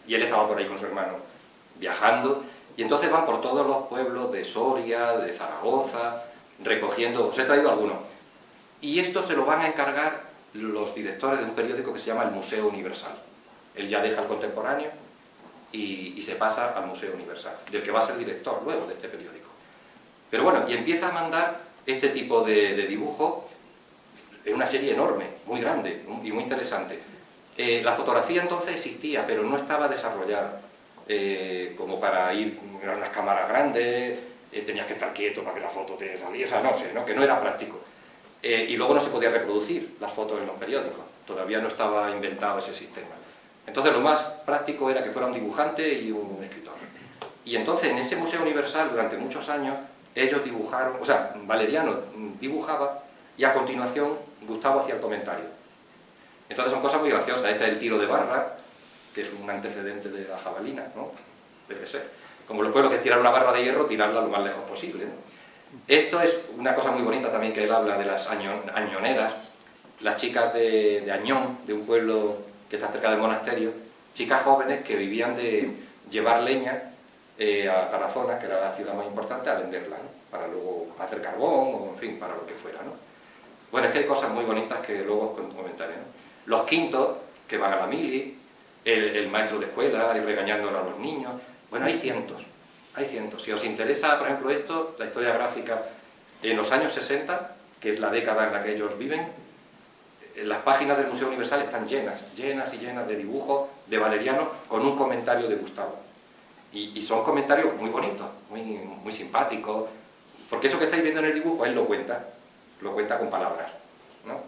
A: y él estaba por ahí con su hermano, viajando, y entonces van por todos los pueblos de Soria, de Zaragoza, recogiendo, os he traído algunos, y esto se lo van a encargar los directores de un periódico que se llama el Museo Universal. Él ya deja el Contemporáneo y se pasa al Museo Universal, del que va a ser director luego de este periódico. Pero bueno, y empieza a mandar este tipo de dibujo en una serie enorme, muy grande y muy interesante. La fotografía entonces existía, pero no estaba desarrollada como para ir a unas cámaras grandes, tenías que estar quieto para que la foto te saliera, o sea, no sé, ¿no? Que no era práctico. Y luego no se podía reproducir las fotos en los periódicos, todavía no estaba inventado ese sistema. Entonces lo más práctico era que fuera un dibujante y un escritor. Y entonces en ese Museo Universal durante muchos años ellos dibujaron, o sea, Valeriano dibujaba y a continuación Gustavo hacía el comentario. Entonces son cosas muy graciosas. Este es el tiro de barra, que es un antecedente de la jabalina, ¿no? Debe ser. Como los pueblos que es tirar una barra de hierro, tirarla lo más lejos posible, ¿no? Esto es una cosa muy bonita también que él habla de las añoneras, las chicas de Añón, de un pueblo que está cerca del monasterio, chicas jóvenes que vivían de llevar leña a Tarazona, que era la ciudad más importante, a venderla, ¿no? Para luego hacer carbón, o en fin, para lo que fuera, ¿no? Bueno, es que hay cosas muy bonitas que luego os comentaré, ¿no? Los quintos, que van a la mili, el maestro de escuela, ir regañándolo a los niños, bueno, hay cientos. Hay cientos. Si os interesa, por ejemplo, esto, la historia gráfica en los años 60, que es la década en la que ellos viven, las páginas del Museo Universal están llenas y llenas de dibujos de Valeriano con un comentario de Gustavo. Y son comentarios muy bonitos, muy simpáticos, porque eso que estáis viendo en el dibujo, él lo cuenta con palabras, ¿no?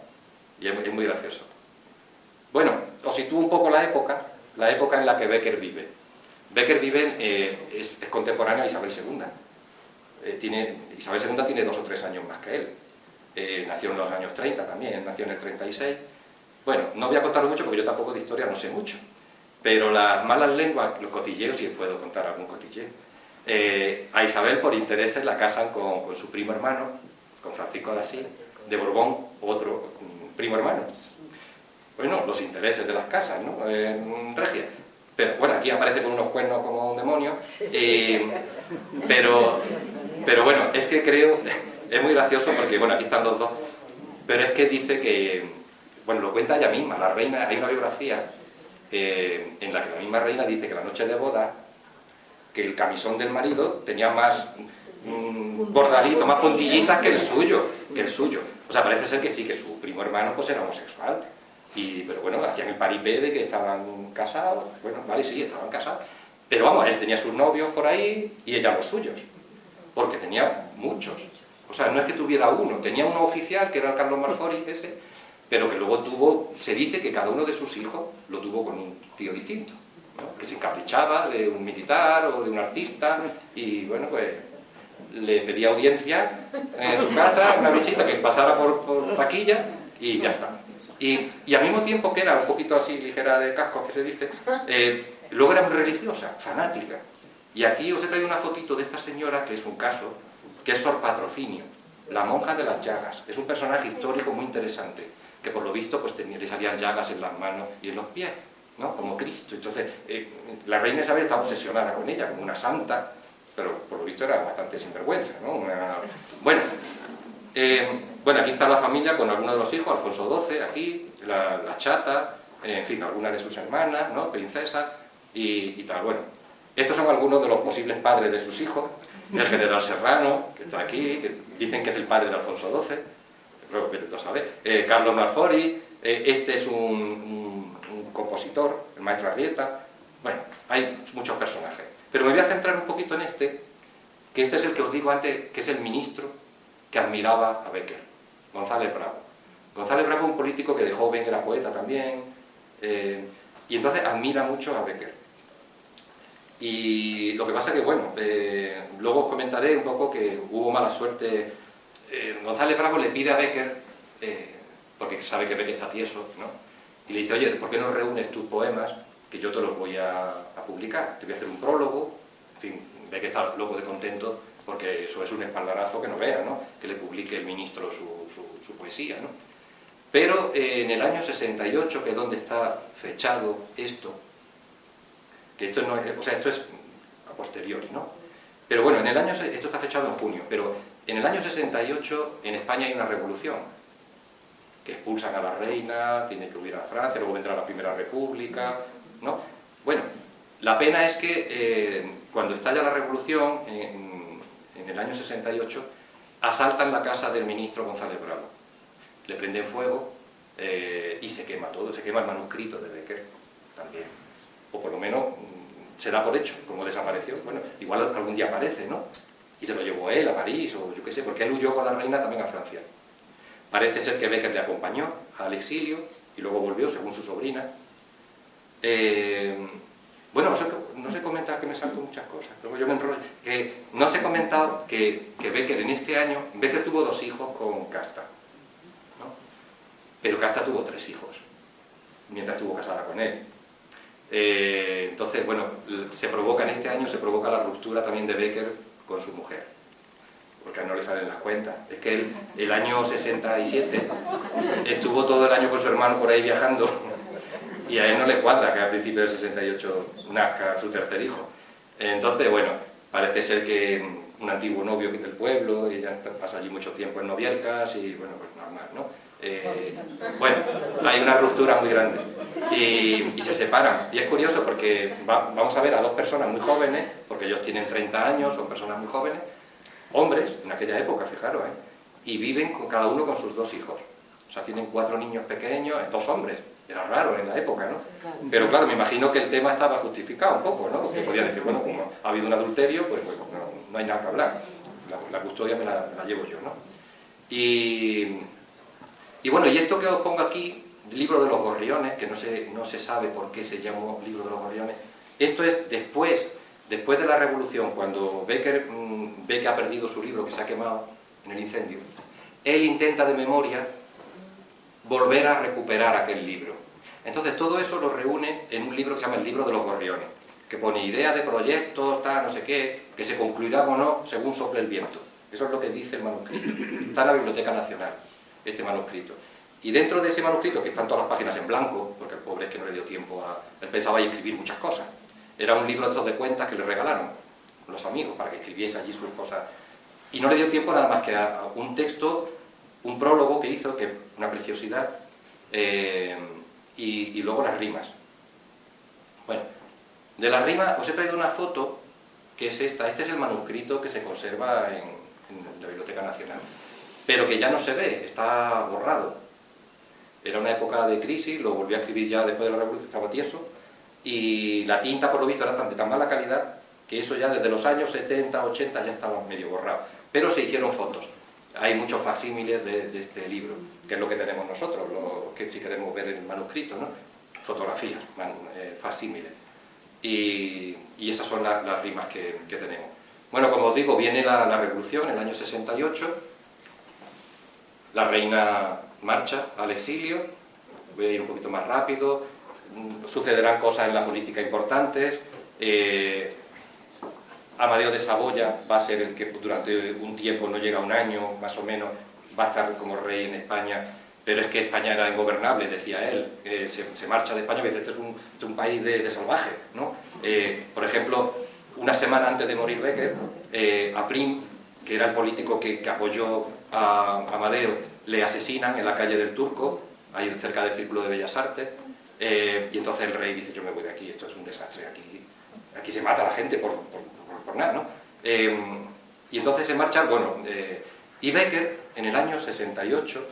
A: Y es muy gracioso. Bueno, os sitúo un poco la época en la que Becker vive. Becker vive, es contemporáneo a Isabel II. Isabel II tiene 2 o 3 años más que él. Nació en los años 30 también, nació en el 36. Bueno, no voy a contaros mucho porque yo tampoco de historia no sé mucho. Pero las malas lenguas, los cotilleos, si os puedo contar algún cotilleo. A Isabel por intereses la casan con su primo hermano, con Francisco de Asís, de Borbón, otro primo hermano. Bueno, los intereses de las casas, ¿no? Regia. Pero bueno, aquí aparece con unos cuernos como un demonio, pero bueno, es que creo, es muy gracioso porque, bueno, aquí están los dos, pero es que dice que, bueno, lo cuenta ella misma, la reina, hay una biografía en la que la misma reina dice que la noche de boda, que el camisón del marido tenía más bordadito, más puntillitas que el suyo, O sea, parece ser que sí, que su primo hermano pues era homosexual. Pero bueno, hacían el paripé de que estaban casados. Bueno, vale, sí, estaban casados. Pero vamos, él tenía sus novios por ahí y ella los suyos. Porque tenía muchos. O sea, no es que tuviera uno, tenía uno oficial, que era el Carlos Marfori, ese, pero que luego tuvo, se dice que cada uno de sus hijos lo tuvo con un tío distinto, ¿no? Que se encaprichaba de un militar o de un artista y bueno, pues le pedía audiencia en su casa, una visita que pasara por taquilla y ya está. Y al mismo tiempo que era un poquito así ligera de cascos, que se dice, luego era muy religiosa, fanática. Y aquí os he traído una fotito de esta señora, que es un caso, que es Sor Patrocinio, la monja de las llagas. Es un personaje histórico muy interesante, que por lo visto pues le salían llagas en las manos y en los pies, ¿no? Como Cristo. Entonces, la reina Isabel estaba obsesionada con ella, como una santa, pero por lo visto era bastante sinvergüenza, ¿no? Bueno, aquí está la familia con algunos de los hijos, Alfonso XII, aquí, la chata, en fin, algunas de sus hermanas, ¿no? Princesas y tal. Bueno, estos son algunos de los posibles padres de sus hijos. El general Serrano, que está aquí, que dicen que es el padre de Alfonso XII, luego que tú sabes. Carlos Marfori, este es un compositor, el maestro Arrieta. Bueno, hay muchos personajes. Pero me voy a centrar un poquito en este, que este es el que os digo antes, que es el ministro que admiraba a Bécquer, González Bravo. González Bravo es un político que de joven era poeta también, y entonces admira mucho a Bécquer. Y lo que pasa que, bueno, luego os comentaré un poco que hubo mala suerte. González Bravo le pide a Bécquer, porque sabe que Bécquer está tieso, ¿no? Y le dice, oye, ¿por qué no reúnes tus poemas, que yo te los voy a publicar? Te voy a hacer un prólogo. En fin, Bécquer está loco de contento, porque eso es un espaldarazo que no vea, ¿no? Que le publique el ministro su poesía, ¿no? Pero en el año 68, que es donde está fechado esto, que esto no es, o sea, esto es a posteriori, ¿no? Pero bueno, esto está fechado en junio, pero en el año 68 en España hay una revolución, que expulsan a la reina, tiene que huir a Francia, luego vendrá la Primera República, ¿no? Bueno, la pena es que cuando estalla la revolución, en el año 68, asaltan la casa del ministro González Bravo, le prenden fuego y se quema todo, se quema el manuscrito de Bécquer también. O por lo menos se da por hecho, como desapareció. Bueno, igual algún día aparece, ¿no? Y se lo llevó él a París, o yo qué sé, porque él huyó con la reina también a Francia. Parece ser que Bécquer le acompañó al exilio y luego volvió, según su sobrina. Bueno, no se comenta, que me salto muchas cosas, luego yo me enrollo. No se ha comentado que Bécquer en este año, Bécquer tuvo 2 hijos con Casta, ¿no? Pero Casta tuvo 3 hijos, mientras estuvo casada con él. Entonces, bueno, en este año se provoca la ruptura también de Bécquer con su mujer, porque a él no le salen las cuentas. Es que él, el año 67, estuvo todo el año con su hermano por ahí viajando, y a él no le cuadra que a principios del 68 nazca su 3er hijo. Entonces, bueno, parece ser que un antiguo novio que es del pueblo, y ella pasa allí mucho tiempo en Noviercas, y bueno, pues normal, ¿no? Bueno, hay una ruptura muy grande y se separan. Y es curioso porque vamos a ver a 2 personas muy jóvenes, porque ellos tienen 30 años, son personas muy jóvenes, hombres en aquella época, fijaros, y viven cada uno con sus 2 hijos. O sea, tienen 4 niños pequeños, 2 hombres. Era raro en la época, ¿no? Pero claro, me imagino que el tema estaba justificado un poco, ¿no? Porque podían decir, bueno, como ha habido un adulterio, pues bueno, no hay nada que hablar. La custodia me la llevo yo, ¿no? Y bueno, y esto que os pongo aquí, Libro de los Gorriones, que no se sabe por qué se llamó Libro de los Gorriones, esto es después de la Revolución, cuando Bécquer ve que ha perdido su libro, que se ha quemado en el incendio. Él intenta de memoria volver a recuperar aquel libro. Entonces todo eso lo reúne en un libro que se llama el Libro de los Gorriones, que pone ideas de proyectos, tal, no sé qué, que se concluirán o no según sople el viento. Eso es lo que dice el manuscrito. Está en la Biblioteca Nacional, este manuscrito. Y dentro de ese manuscrito, que están todas las páginas en blanco, porque el pobre es que no le dio tiempo él pensaba escribir muchas cosas. Era un libro de cuentas que le regalaron los amigos para que escribiese allí sus cosas. Y no le dio tiempo nada más que a un texto, un prólogo que hizo, que es una preciosidad, y luego las rimas. Bueno, de las rimas os he traído una foto que es esta. Este es el manuscrito que se conserva en la Biblioteca Nacional, pero que ya no se ve, está borrado. Era una época de crisis, lo volví a escribir ya después de la Revolución, estaba tieso, y la tinta, por lo visto, era de tan mala calidad que eso ya desde los años 70, 80 ya estaba medio borrado. Pero se hicieron fotos. Hay muchos facsímiles de este libro, que es lo que tenemos nosotros, que si queremos ver el manuscrito, ¿no? Fotografías, facsímiles. Y esas son las rimas que tenemos. Bueno, como os digo, viene la Revolución, el año 68, la reina marcha al exilio, voy a ir un poquito más rápido, sucederán cosas en la política importantes, Amadeo de Saboya va a ser el que durante un tiempo, no llega a un año más o menos, va a estar como rey en España, pero es que España era ingobernable, decía él, se marcha de España, porque este es un país de salvaje, ¿no? Por ejemplo, una semana antes de morir Bécquer, a Prim, que era el político que apoyó a Amadeo, le asesinan en la calle del Turco, ahí cerca del Círculo de Bellas Artes, y entonces el rey dice, yo me voy de aquí, esto es un desastre, aquí se mata a la gente por nada, ¿no? Y entonces se marcha, bueno, y Bécquer, en el año 68,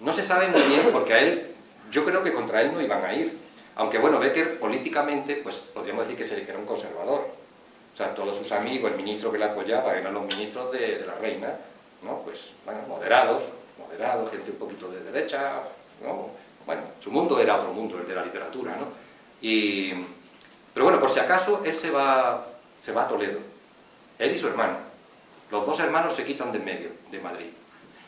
A: no se sabe muy bien, porque a él, yo creo que contra él no iban a ir, aunque bueno, Bécquer políticamente, pues podríamos decir que era un conservador, o sea, todos sus amigos, el ministro que le apoyaba, eran los ministros de la reina, ¿no? Pues, bueno, moderados, gente un poquito de derecha, ¿no? Bueno, su mundo era otro mundo, el de la literatura, ¿no? Pero bueno, por si acaso, él se va a Toledo, él y su hermano. Los dos hermanos se quitan de en medio, de Madrid,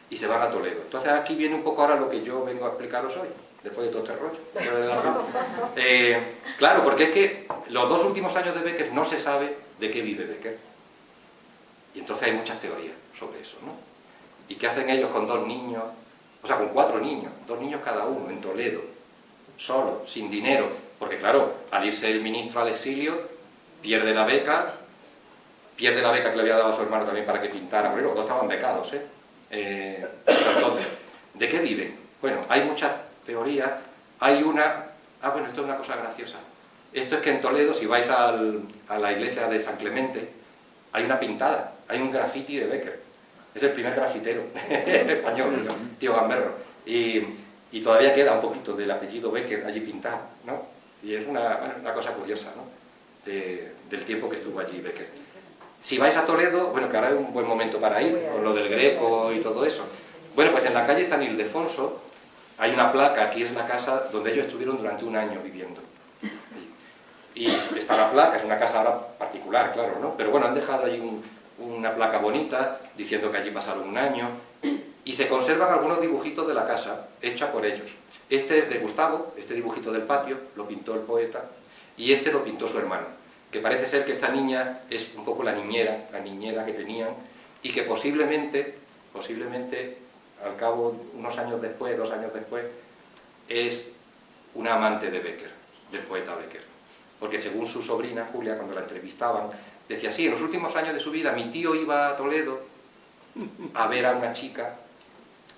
A: y se van a Toledo. Entonces aquí viene un poco ahora lo que yo vengo a explicaros hoy, después de todo este rollo. Claro, porque es que los 2 últimos años de Bécquer no se sabe de qué vive Bécquer. Y entonces hay muchas teorías sobre eso, ¿no? ¿Y qué hacen ellos con 2 niños? O sea, con 4 niños, 2 niños cada uno, en Toledo, solo, sin dinero. Porque claro, al irse el ministro al exilio, pierde la beca que le había dado a su hermano también para que pintara, porque los dos estaban becados, Entonces, ¿de qué viven? Bueno, hay muchas teorías, hay una... bueno, esto es una cosa graciosa. Esto es que en Toledo, si vais a la iglesia de San Clemente, hay una pintada, hay un graffiti de Bécquer. Es el primer grafitero español, tío Gamberro. Y todavía queda un poquito del apellido Bécquer allí pintado, ¿no? Y es una cosa curiosa, ¿no? Del tiempo que estuvo allí Bécquer. Si vais a Toledo, bueno, que ahora es un buen momento para ir, con lo del Greco y todo eso. Bueno, pues en la calle San Ildefonso hay una placa, aquí es la casa donde ellos estuvieron durante un año viviendo. Y está la placa, es una casa ahora particular, claro, ¿no? Pero bueno, han dejado allí una placa bonita, diciendo que allí pasaron un año, y se conservan algunos dibujitos de la casa, hecha por ellos. Este es de Gustavo, este dibujito del patio, lo pintó el poeta, y este lo pintó su hermano, que parece ser que esta niña es un poco la niñera que tenían, y que posiblemente, al cabo, unos años después, 2 años después, es una amante de Bécquer, del poeta Bécquer. Porque según su sobrina, Julia, cuando la entrevistaban, decía, sí, en los últimos años de su vida mi tío iba a Toledo a ver a una chica,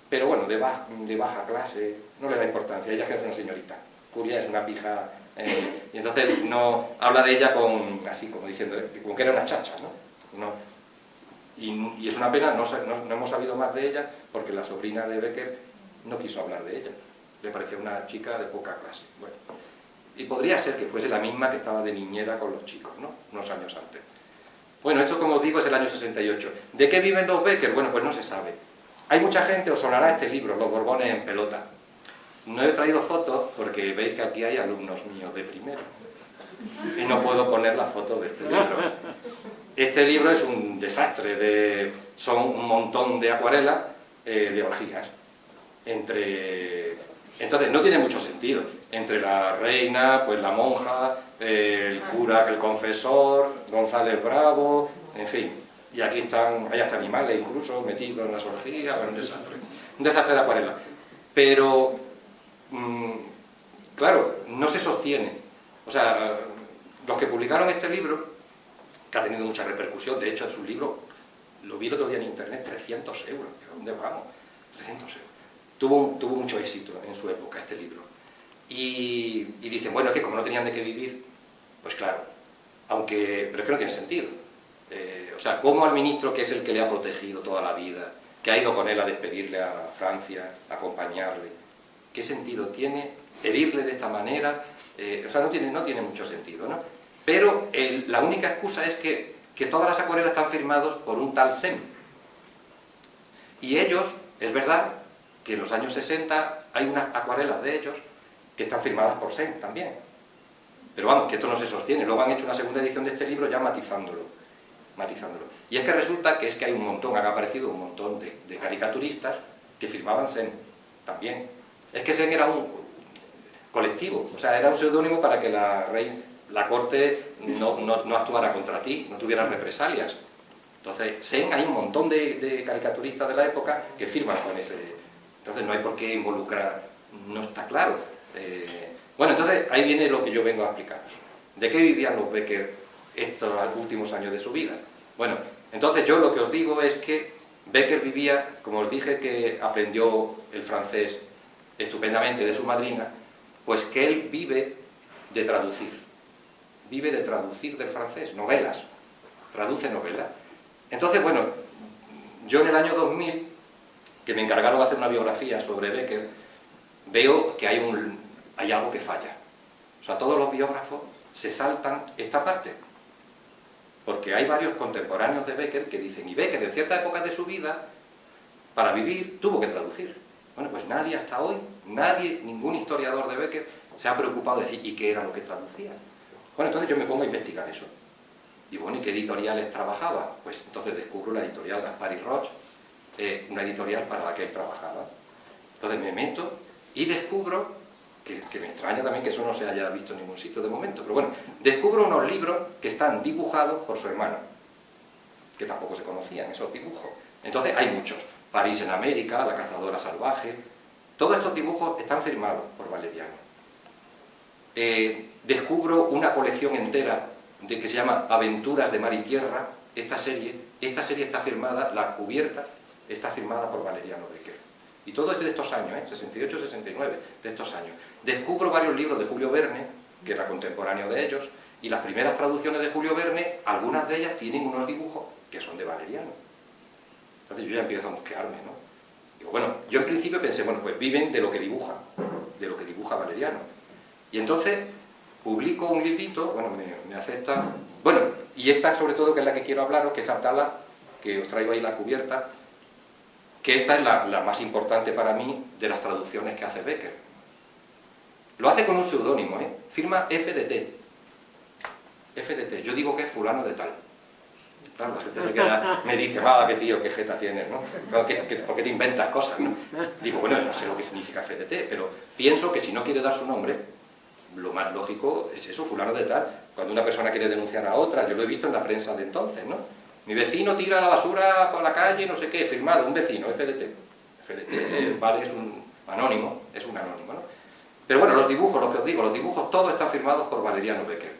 A: pero bueno, de baja clase, no le da importancia, ella es una señorita, Julia es una pija, y entonces no habla de ella así como diciendo, como que era una chacha, ¿no? Y es una pena, no hemos sabido más de ella, porque la sobrina de Bécquer no quiso hablar de ella, le parecía una chica de poca clase. Bueno, y podría ser que fuese la misma que estaba de niñera con los chicos, ¿no? Unos años antes. Bueno, esto, como os digo, es el año 68. ¿De qué viven los Bécquer? Bueno, pues no se sabe. Hay mucha gente, os sonará este libro, Los Borbones en pelota. No he traído fotos porque veis que aquí hay alumnos míos de primero. Y no puedo poner la foto de este libro. Este libro es un desastre, son un montón de acuarelas de orgías. Entonces, no tiene mucho sentido. Entre la reina, pues la monja, el cura, el confesor, González Bravo, en fin. Y aquí hay hasta animales incluso metidos en las orgías, bueno, un desastre. Un desastre de acuarela. Pero, claro, no se sostiene. O sea, los que publicaron este libro, que ha tenido mucha repercusión, de hecho, es un libro, lo vi el otro día en internet, 300 euros. ¿Dónde vamos? 300 euros. Tuvo mucho éxito en su época este libro. Y dicen, bueno, es que como no tenían de qué vivir, pues claro, pero es que no tiene sentido. O sea, ¿cómo al ministro, que es el que le ha protegido toda la vida, que ha ido con él a despedirle a Francia, a acompañarle, qué sentido tiene herirle de esta manera? O sea, no tiene mucho sentido, ¿no? Pero la única excusa es que todas las acuarelas están firmadas por un tal Sem. Y ellos, es verdad que en los años 60 hay unas acuarelas de ellos que están firmadas por Sem también. Pero vamos, que esto no se sostiene. Luego han hecho una segunda edición de este libro ya matizándolo. Y es que resulta que hay un montón, han aparecido un montón de caricaturistas que firmaban Sem también. Es que Sem era un colectivo, o sea, era un seudónimo para que la corte no actuara contra ti, no tuviera represalias. Entonces, Sem, hay un montón de caricaturistas de la época que firman con ese. Entonces no hay por qué involucrar, no está claro. Bueno, entonces ahí viene lo que yo vengo a explicaros. ¿De qué vivían los Becker estos últimos años de su vida? Bueno, entonces yo lo que os digo es que Becker vivía, como os dije, que aprendió el francés estupendamente de su madrina, pues que él vive de traducir del francés, novelas, traduce novelas. Entonces, bueno, yo en el año 2000, que me encargaron de hacer una biografía sobre Becker, veo que hay algo que falla. O sea, todos los biógrafos se saltan esta parte, porque hay varios contemporáneos de Becker que dicen, y Becker en ciertas épocas de su vida, para vivir, tuvo que traducir. Bueno, pues nadie hasta hoy, ningún historiador de Becker se ha preocupado de decir, ¿y qué era lo que traducía? Bueno, entonces yo me pongo a investigar eso. Y bueno, ¿y qué editoriales trabajaba? Pues entonces descubro la editorial Gaspar y Roch, una editorial para la que él trabajaba. Entonces me meto y descubro, que me extraña también que eso no se haya visto en ningún sitio de momento, pero bueno, descubro unos libros que están dibujados por su hermano, que tampoco se conocían esos dibujos. Entonces hay muchos. París en América, La cazadora salvaje, todos estos dibujos están firmados por Valeriano. Descubro una colección entera que se llama Aventuras de Mar y Tierra. Esta serie está firmada, la cubierta está firmada por Valeriano Becker. Y todo es de estos años, 68, 69, de estos años. Descubro varios libros de Julio Verne, que era contemporáneo de ellos, y las primeras traducciones de Julio Verne, algunas de ellas tienen unos dibujos que son de Valeriano. Entonces yo ya empiezo a mosquearme, ¿no? Digo, bueno, yo en principio pensé, bueno, pues viven de lo que dibuja Valeriano. Y entonces publico un librito, bueno, me acepta. Bueno, y esta sobre todo, que es la que quiero hablaros, que es Abdala, que os traigo ahí la cubierta, que esta es la más importante para mí de las traducciones que hace Becker. Lo hace con un seudónimo, firma FDT. FDT, yo digo que es fulano de tal. Claro, la gente se queda, me dice, qué tío, qué jeta tienes, ¿no? ¿Por qué te inventas cosas, no? Digo, bueno, no sé lo que significa FDT, pero pienso que si no quiere dar su nombre, lo más lógico es eso, fulano de tal. Cuando una persona quiere denunciar a otra, yo lo he visto en la prensa de entonces, ¿no? Mi vecino tira la basura por la calle, no sé qué, firmado, un vecino, FDT. FDT, vale, es un anónimo, ¿no? Pero bueno, los dibujos, lo que os digo, los dibujos todos están firmados por Valeriano Becker.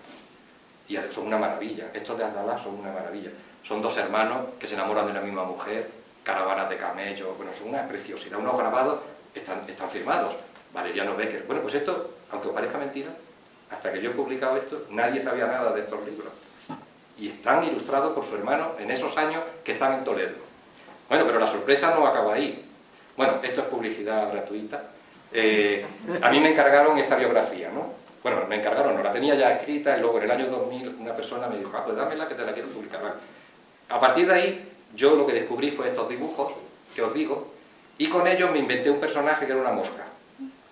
A: Y son una maravilla, estos de Abdala son una maravilla. Son dos hermanos que se enamoran de una misma mujer, caravanas de camellos, bueno, son una preciosidad. Unos grabados están firmados, Valeriano Becker. Bueno, pues esto, aunque os parezca mentira, hasta que yo he publicado esto, nadie sabía nada de estos libros. Y están ilustrados por su hermano en esos años que están en Toledo. Bueno, pero la sorpresa no acaba ahí. Bueno, esto es publicidad gratuita. A mí me encargaron esta biografía, ¿no? Bueno, me encargaron, no la tenía ya escrita, y luego en el año 2000 una persona me dijo, pues dámela que te la quiero publicar. Bueno, a partir de ahí, yo lo que descubrí fue estos dibujos, que os digo, y con ellos me inventé un personaje que era una mosca,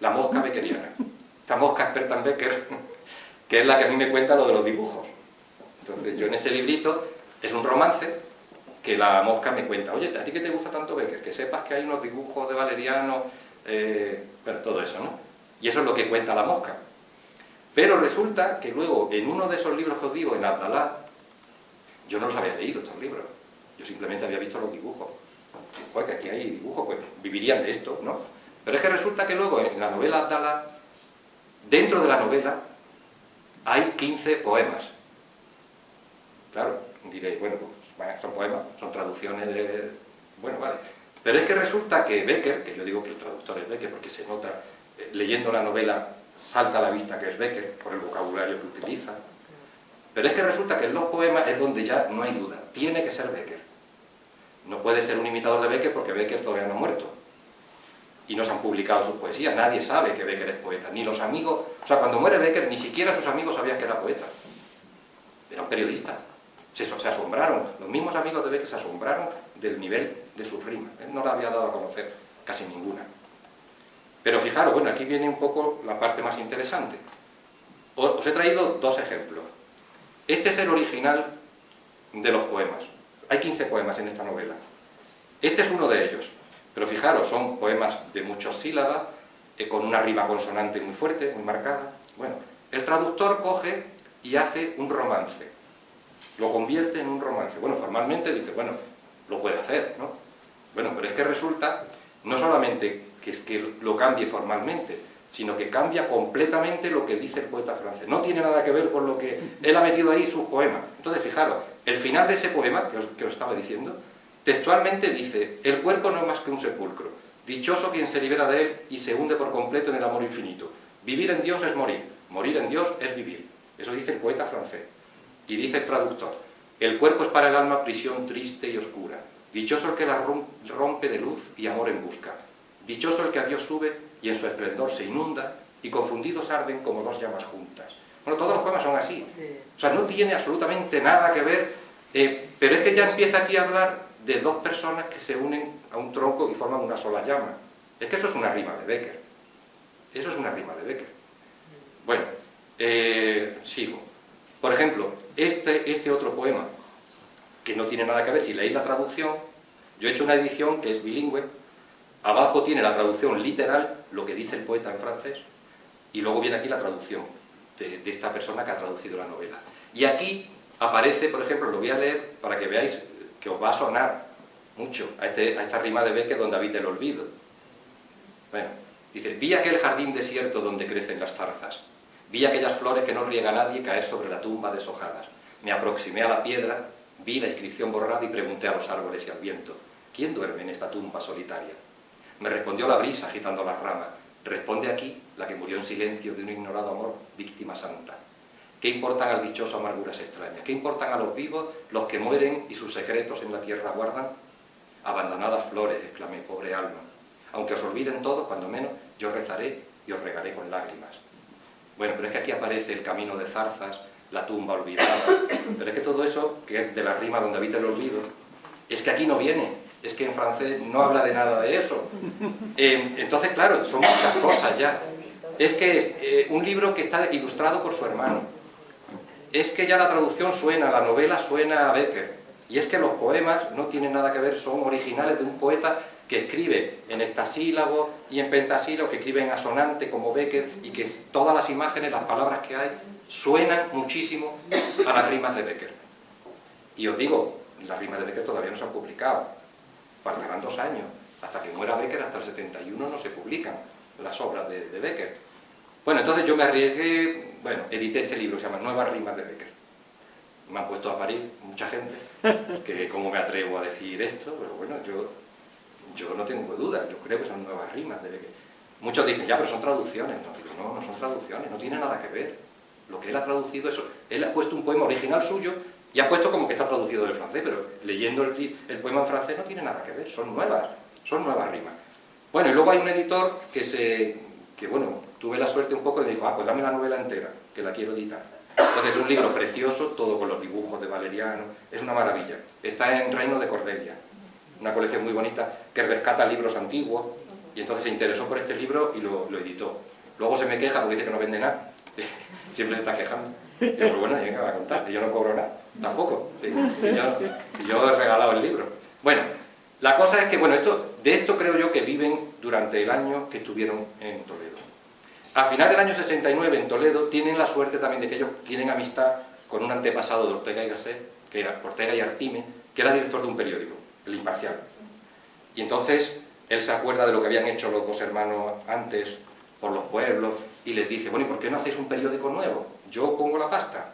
A: la mosca beckeriana. Esta mosca experta en Becker, que es la que a mí me cuenta lo de los dibujos. Entonces yo en ese librito, es un romance, que la mosca me cuenta, oye, ¿a ti que te gusta tanto Becker? Que sepas que hay unos dibujos de Valeriano, bueno, todo eso, ¿no? Y eso es lo que cuenta la mosca. Pero resulta que luego, en uno de esos libros que os digo, en Abdala, yo no los había leído estos libros. Yo simplemente había visto los dibujos. Joder, que aquí hay dibujos, pues vivirían de esto, ¿no? Pero es que resulta que luego, en la novela Abdala, dentro de la novela, hay 15 poemas. Claro, diréis, bueno, pues son poemas, son traducciones de... Bueno, vale. Pero es que resulta que Becker, que yo digo que el traductor es Becker porque se nota, leyendo la novela, salta a la vista que es Becker, por el vocabulario que utiliza. Pero es que resulta que en los poemas es donde ya no hay duda, tiene que ser Becker. No puede ser un imitador de Becker porque Becker todavía no ha muerto. Y no se han publicado sus poesías, nadie sabe que Becker es poeta, ni los amigos... O sea, cuando muere Becker, ni siquiera sus amigos sabían que era poeta. Era un periodista. Se asombraron, los mismos amigos de Becker se asombraron del nivel de sus rimas. Él no la había dado a conocer casi ninguna. Pero fijaros, bueno, aquí viene un poco la parte más interesante. Os he traído dos ejemplos. Este es el original de los poemas. Hay 15 poemas en esta novela. Este es uno de ellos. Pero fijaros, son poemas de muchas sílabas, con una rima consonante muy fuerte, muy marcada. Bueno, el traductor coge y hace un romance. Lo convierte en un romance. Bueno, formalmente dice, bueno, lo puede hacer, ¿no? Bueno, pero es que resulta, no solamente que es que lo cambie formalmente, sino que cambia completamente lo que dice el poeta francés. No tiene nada que ver con lo que él ha metido ahí sus poemas. Entonces, fijaros, el final de ese poema, que os estaba diciendo, textualmente dice: el cuerpo no es más que un sepulcro, dichoso quien se libera de él y se hunde por completo en el amor infinito. Vivir en Dios es morir, morir en Dios es vivir. Eso dice el poeta francés. Y dice el traductor: el cuerpo es para el alma prisión triste y oscura, dichoso el que la rompe de luz y amor en busca, dichoso el que a Dios sube y en su esplendor se inunda y confundidos arden como dos llamas juntas. Bueno, todos los poemas son así. O sea, no tiene absolutamente nada que ver, pero es que ya empieza aquí a hablar de dos personas que se unen a un tronco y forman una sola llama. Es que eso es una rima de Becker. Eso es una rima de Becker. Bueno, sigo. Por ejemplo, este otro poema, que no tiene nada que ver, si leéis la traducción, yo he hecho una edición que es bilingüe, abajo tiene la traducción literal, lo que dice el poeta en francés, y luego viene aquí la traducción de esta persona que ha traducido la novela. Y aquí aparece, por ejemplo, lo voy a leer para que veáis que os va a sonar mucho a esta rima de Becker, donde habita el olvido. Bueno, dice: vi aquel jardín desierto donde crecen las zarzas, vi aquellas flores que no riega nadie caer sobre la tumba deshojadas. Me aproximé a la piedra, vi la inscripción borrada y pregunté a los árboles y al viento: ¿quién duerme en esta tumba solitaria? Me respondió la brisa agitando las ramas: responde aquí la que murió en silencio de un ignorado amor, víctima santa. ¿Qué importan al dichoso amarguras extrañas? ¿Qué importan a los vivos los que mueren y sus secretos en la tierra guardan? Abandonadas flores, exclamé, pobre alma. Aunque os olviden todos, cuando menos, yo rezaré y os regaré con lágrimas. Bueno, pero es que aquí aparece el camino de zarzas, la tumba olvidada. Pero es que todo eso, que es de la rima donde habita el olvido, es que aquí no viene. Es que en francés no habla de nada de eso. Entonces, claro, son muchas cosas ya. Es que es un libro que está ilustrado por su hermano. Es que ya la traducción suena, la novela suena a Becker. Y es que los poemas no tienen nada que ver, son originales de un poeta que escribe en hectasílabos y en pentasílabos, que escribe en asonante como Becker, y que todas las imágenes, las palabras que hay, suenan muchísimo a las rimas de Becker. Y os digo, las rimas de Becker todavía no se han publicado. Faltarán 2 años. Hasta que muera Becker, hasta el 71, no se publican las obras de Becker. Bueno, entonces yo me arriesgué, bueno, edité este libro que se llama Nuevas rimas de Becker. Me han puesto a parir mucha gente, que cómo me atrevo a decir esto, pero bueno, yo no tengo dudas, yo creo que son nuevas rimas de Becker. Muchos dicen, ya, pero son traducciones. No, digo, no son traducciones, no tiene nada que ver. Lo que él ha traducido, eso, él ha puesto un poema original suyo y ha puesto como que está traducido del francés, pero leyendo el poema en francés no tiene nada que ver, son nuevas rimas. Bueno, y luego hay un editor que bueno, tuve la suerte un poco y me dijo, pues dame la novela entera, que la quiero editar. Entonces es un libro precioso, todo con los dibujos de Valeriano, es una maravilla. Está en Reino de Cordelia, una colección muy bonita que rescata libros antiguos, y entonces se interesó por este libro y lo editó. Luego se me queja porque dice que no vende nada, siempre se está quejando. Y yo, pues bueno, venga, va a contar, y yo no cobro nada, tampoco. Sí, yo he regalado el libro. Bueno, la cosa es que, bueno, de esto creo yo que viven durante el año que estuvieron en Toledo. A final del año 69 en Toledo tienen la suerte también de que ellos tienen amistad con un antepasado de Ortega y Gasset, que era Ortega y Artime, que era director de un periódico, El Imparcial. Y entonces él se acuerda de lo que habían hecho los dos hermanos antes por los pueblos y les dice, bueno, ¿y por qué no hacéis un periódico nuevo? Yo pongo la pasta,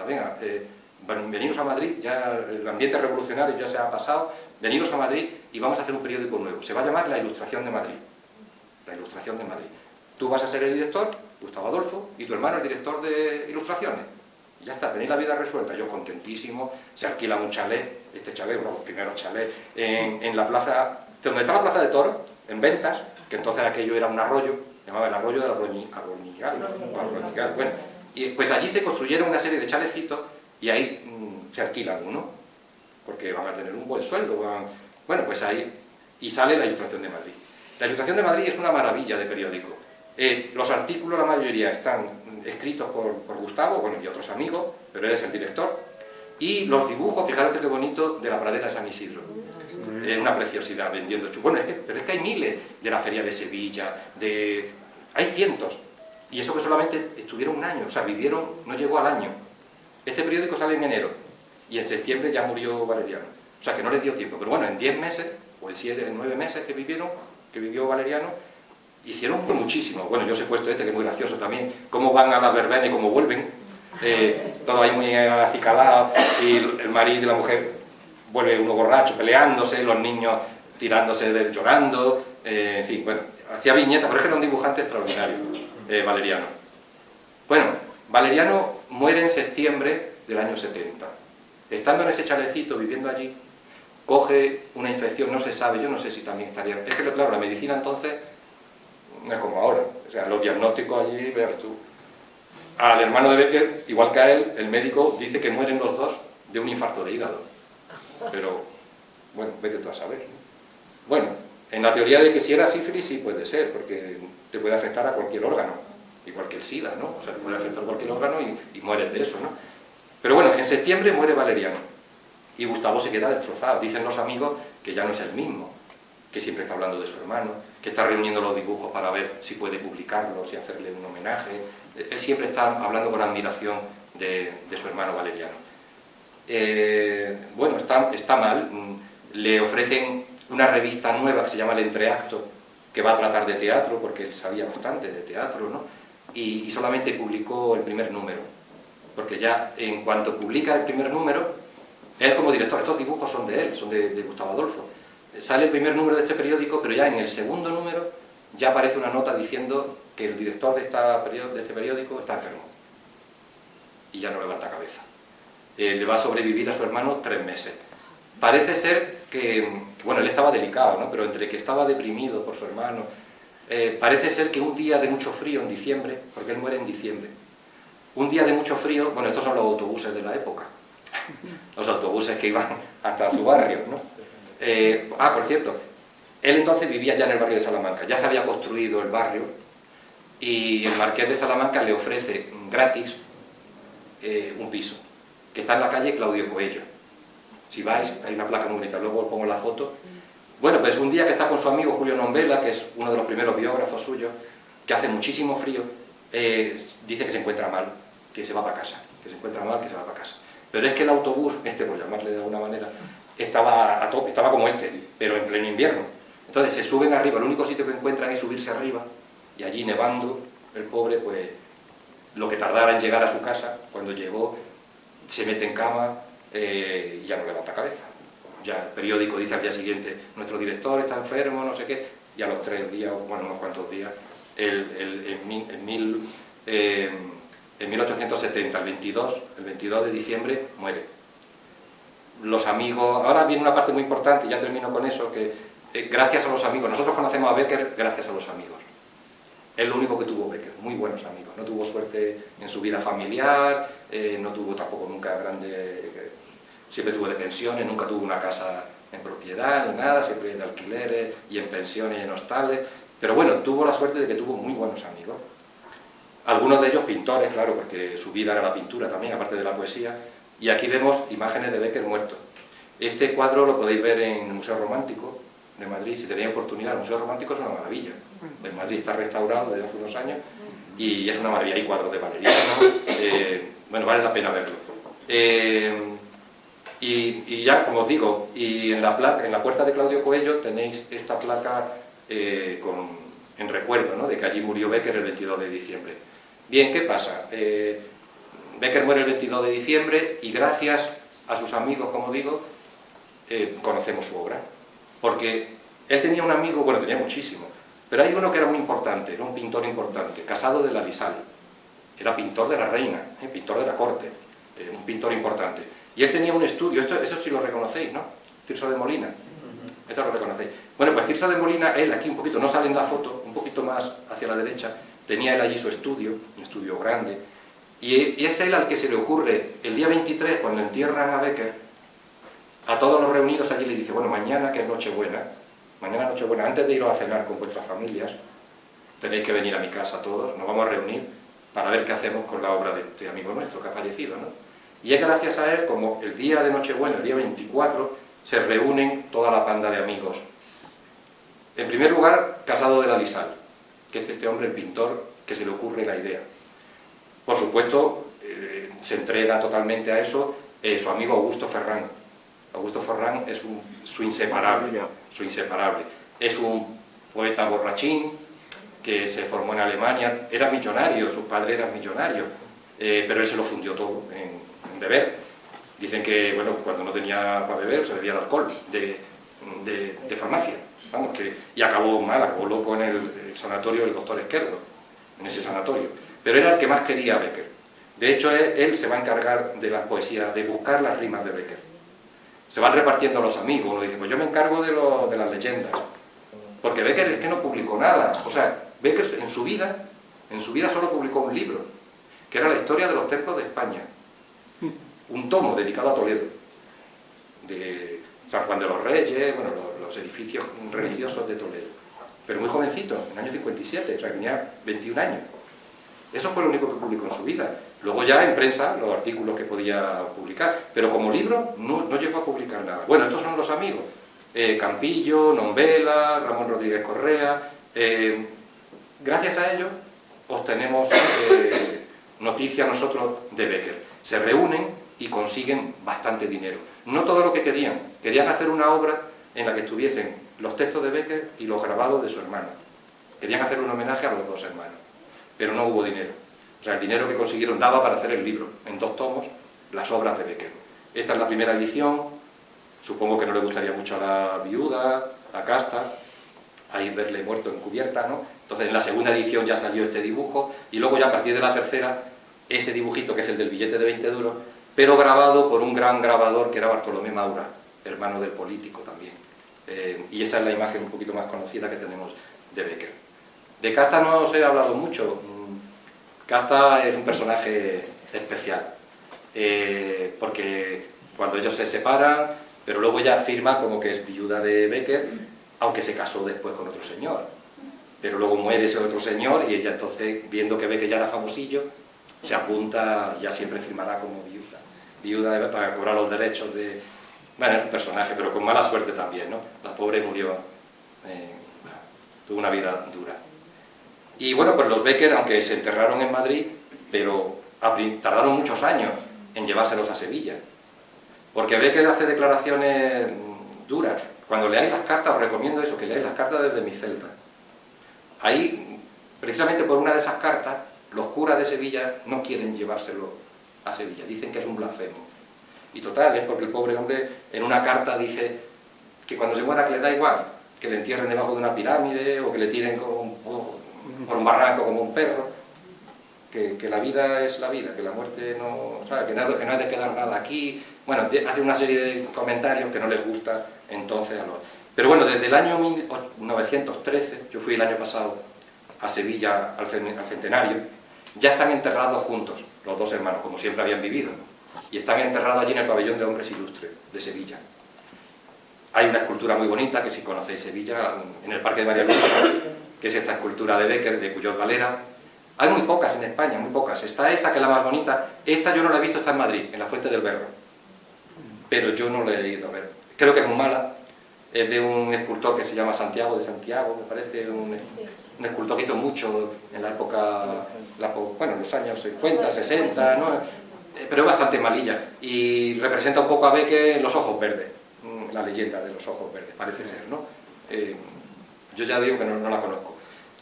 A: venga, veniros a Madrid, ya el ambiente revolucionario ya se ha pasado, veniros a Madrid y vamos a hacer un periódico nuevo. Se va a llamar La Ilustración de Madrid. La Ilustración de Madrid. Tú vas a ser el director, Gustavo Adolfo, y tu hermano el director de Ilustraciones. Y ya está, tenéis la vida resuelta. Yo contentísimo, se alquila un chalet, este chalet, uno de los primeros chalets, en la plaza, donde está la plaza de toros, en Ventas, que entonces aquello era un arroyo, se llamaba el arroyo de Arroñigal. Bueno, y pues allí se construyeron una serie de chalecitos y ahí se alquilan uno, porque van a tener un buen sueldo. Bueno, pues ahí, y sale la Ilustración de Madrid. La Ilustración de Madrid es una maravilla de periódico. Los artículos, la mayoría, están escritos por Gustavo, bueno, y otros amigos, pero él es el director. Y los dibujos, fijaros qué bonito, de la pradera de San Isidro. Es una preciosidad vendiendo chupas. Bueno, pero es que hay miles de la Feria de Sevilla, hay cientos. Y eso que solamente estuvieron un año, o sea, vivieron, no llegó al año. Este periódico sale en enero, y en septiembre ya murió Valeriano. O sea, que no le dio tiempo. Pero bueno, en 10 meses, o en 9 meses que vivió Valeriano, hicieron muchísimo. Bueno, yo os he puesto que es muy gracioso también, cómo van a la verbena y cómo vuelven. Todo ahí muy acicalado, y el marido y la mujer vuelve uno borracho, peleándose, los niños tirándose, llorando, en fin, bueno, hacía viñetas, pero es que era un dibujante extraordinario, Valeriano. Bueno, Valeriano muere en septiembre del año 70. Estando en ese chalecito, viviendo allí, coge una infección, no se sabe, yo no sé si también estaría... Es que, claro, la medicina entonces no es como ahora, o sea, los diagnósticos allí, veas tú. Al hermano de Becker, igual que a él, el médico dice que mueren los dos de un infarto de hígado. Pero, bueno, vete tú a saber, ¿no? Bueno, en la teoría de que si era sífilis, sí puede ser, porque te puede afectar a cualquier órgano, igual que el SIDA, ¿no? O sea, te puede afectar a cualquier órgano y mueres de eso, ¿no? Pero bueno, en septiembre muere Valeriano, y Gustavo se queda destrozado. Dicen los amigos que ya no es el mismo, que siempre está hablando de su hermano, que está reuniendo los dibujos para ver si puede publicarlos y hacerle un homenaje. Él siempre está hablando con admiración de su hermano Valeriano. Bueno, está mal. Le ofrecen una revista nueva que se llama El Entreacto, que va a tratar de teatro, porque él sabía bastante de teatro, ¿no? Y solamente publicó el primer número, porque ya en cuanto publica el primer número, él como director, estos dibujos son de él, son de Gustavo Adolfo. Sale el primer número de este periódico, pero ya en el segundo número ya aparece una nota diciendo que el director de este periódico está enfermo y ya no levanta cabeza. Le va a sobrevivir a su hermano 3 meses. Parece ser que, bueno, él estaba delicado, ¿no? Pero entre que estaba deprimido por su hermano, parece ser que un día de mucho frío en diciembre, porque él muere en diciembre, un día de mucho frío, bueno, estos son los autobuses de la época, los autobuses que iban hasta su barrio, ¿no? Por cierto, él entonces vivía ya en el barrio de Salamanca, ya se había construido el barrio, y el marqués de Salamanca le ofrece gratis un piso, que está en la calle Claudio Coello. Si vais, hay una placa muy bonita, luego os pongo la foto. Bueno, pues un día que está con su amigo Julio Nombela, que es uno de los primeros biógrafos suyos, que hace muchísimo frío, dice que se encuentra mal, que se va para casa, que se encuentra mal, que se va para casa. Pero es que el autobús, por llamarle de alguna manera, estaba a tope, estaba como pero en pleno invierno. Entonces se suben arriba, el único sitio que encuentran es subirse arriba, y allí nevando, el pobre, pues, lo que tardara en llegar a su casa, cuando llegó, se mete en cama y ya no levanta cabeza. Ya el periódico dice al día siguiente, nuestro director está enfermo, no sé qué, y a los 3 días, bueno, unos cuantos días, en 1870, el 22 de diciembre, muere. Los amigos, ahora viene una parte muy importante, y ya termino con eso, que gracias a los amigos, nosotros conocemos a Becker gracias a los amigos. Es lo único que tuvo Becker, muy buenos amigos. No tuvo suerte en su vida familiar, no tuvo tampoco nunca siempre tuvo de pensiones, nunca tuvo una casa en propiedad ni nada, siempre de alquileres y en pensiones y en hostales. Pero bueno, tuvo la suerte de que tuvo muy buenos amigos. Algunos de ellos pintores, claro, porque su vida era la pintura también, aparte de la poesía. Y aquí vemos imágenes de Becker muerto. Este cuadro lo podéis ver en el Museo Romántico de Madrid, si tenéis oportunidad. El Museo Romántico es una maravilla. En Madrid está restaurado desde hace unos años y es una maravilla. Hay cuadros de Valeriano, bueno, vale la pena verlo. Y ya, como os digo, y en la puerta de Claudio Coello tenéis esta placa en recuerdo, ¿no?, de que allí murió Becker el 22 de diciembre. Bien, ¿qué pasa? Becker muere el 22 de diciembre y gracias a sus amigos, como digo, conocemos su obra. Porque él tenía un amigo, bueno, tenía muchísimo, pero hay uno que era muy importante, era un pintor importante, Casado de la Lisal. Era pintor de la reina, pintor de la corte. un pintor importante. Y él tenía un estudio, eso sí lo reconocéis, ¿no? Tirso de Molina, esto lo reconocéis. Bueno, pues Tirso de Molina, él aquí un poquito, no sale en la foto, un poquito más hacia la derecha, tenía él allí su estudio, un estudio grande, y es él al que se le ocurre, el día 23, cuando entierran a Becker, a todos los reunidos allí le dice, bueno, mañana que es Nochebuena, antes de iros a cenar con vuestras familias, tenéis que venir a mi casa todos, nos vamos a reunir para ver qué hacemos con la obra de este amigo nuestro que ha fallecido, ¿no? Y es gracias a él, como el día de Nochebuena, el día 24, se reúnen toda la panda de amigos. En primer lugar, Casado de la Lisal, que es este hombre, el pintor, que se le ocurre la idea. Por supuesto, se entrega totalmente a eso su amigo Augusto Ferrán. Augusto Ferrán es su inseparable. Es un poeta borrachín que se formó en Alemania, era millonario, sus padres eran millonarios, pero él se lo fundió todo en beber. Dicen que, bueno, cuando no tenía para beber se bebía el alcohol de farmacia, vamos, y acabó mal, acabó loco en el sanatorio del doctor Esquerdo, en ese sanatorio. Pero era el que más quería a Becker. De hecho, él se va a encargar de las poesías, de buscar las rimas de Becker. Se van repartiendo los amigos, uno dice, pues yo me encargo de las leyendas. Porque Becker es que no publicó nada. O sea, Becker en su vida solo publicó un libro, que era la historia de los templos de España. Un tomo dedicado a Toledo, de San Juan de los Reyes, bueno, los edificios religiosos de Toledo. Pero muy jovencito, en el año 57, o sea, tenía 21 años. Eso fue lo único que publicó en su vida. Luego ya en prensa, los artículos que podía publicar, pero como libro no llegó a publicar nada. Bueno, estos son los amigos. Campillo, Nombela, Ramón Rodríguez Correa. Gracias a ellos obtenemos noticias nosotros de Becker. Se reúnen y consiguen bastante dinero. No todo lo que querían. Querían hacer una obra en la que estuviesen los textos de Becker y los grabados de su hermano. Querían hacer un homenaje a los dos hermanos. Pero no hubo dinero. O sea, el dinero que consiguieron daba para hacer el libro, en 2 tomos, las obras de Becker. Esta es la primera edición, supongo que no le gustaría mucho a la viuda, a Casta, ahí verle muerto en cubierta, ¿no? Entonces en la segunda edición ya salió este dibujo, y luego ya a partir de la tercera, ese dibujito que es el del billete de 20 duros, pero grabado por un gran grabador que era Bartolomé Maura, hermano del político también. Y esa es la imagen un poquito más conocida que tenemos de Becker. De Casta no os he hablado mucho. Casta es un personaje especial, porque cuando ellos se separan, pero luego ella afirma como que es viuda de Becker, aunque se casó después con otro señor. Pero luego muere ese otro señor y ella entonces, viendo que Becker ya era famosillo, se apunta, ya siempre firmará como viuda. Viuda para cobrar los derechos de... Bueno, es un personaje, pero con mala suerte también, ¿no? La pobre murió, tuvo una vida dura. Y bueno, pues los Becker, aunque se enterraron en Madrid, pero tardaron muchos años en llevárselos a Sevilla. Porque Becker hace declaraciones duras. Cuando leáis las cartas, os recomiendo eso, que leáis las cartas desde mi celda. Ahí, precisamente por una de esas cartas, los curas de Sevilla no quieren llevárselo a Sevilla. Dicen que es un blasfemo. Y total, es porque el pobre hombre en una carta dice que cuando se muera que le da igual, que le entierren debajo de una pirámide o que le tiren por un barranco como un perro, que la vida es la vida, que la muerte no, ¿sabes? Que no hay de quedar nada aquí. Bueno, hace una serie de comentarios que no les gusta entonces a los... Pero bueno, desde el año 1913, yo fui el año pasado a Sevilla al centenario, ya están enterrados juntos, los dos hermanos, como siempre habían vivido, y están enterrados allí en el pabellón de hombres ilustres de Sevilla. Hay una escultura muy bonita, que si conocéis Sevilla, en el Parque de María Luisa, que es esta escultura de Becker, de Cuyot Valera. Hay muy pocas en España, muy pocas. Está esa, que es la más bonita. Esta yo no la he visto, está en Madrid, en la Fuente del Berro. Pero yo no la he ido a ver. Creo que es muy mala. Es de un escultor que se llama Santiago de Santiago, me parece. Un escultor que hizo mucho en la época, bueno, en los años 50, 60, ¿no? Pero es bastante malilla. Y representa un poco a Becker los ojos verdes. La leyenda de los ojos verdes, parece ser, ¿no? Yo ya digo que no la conozco.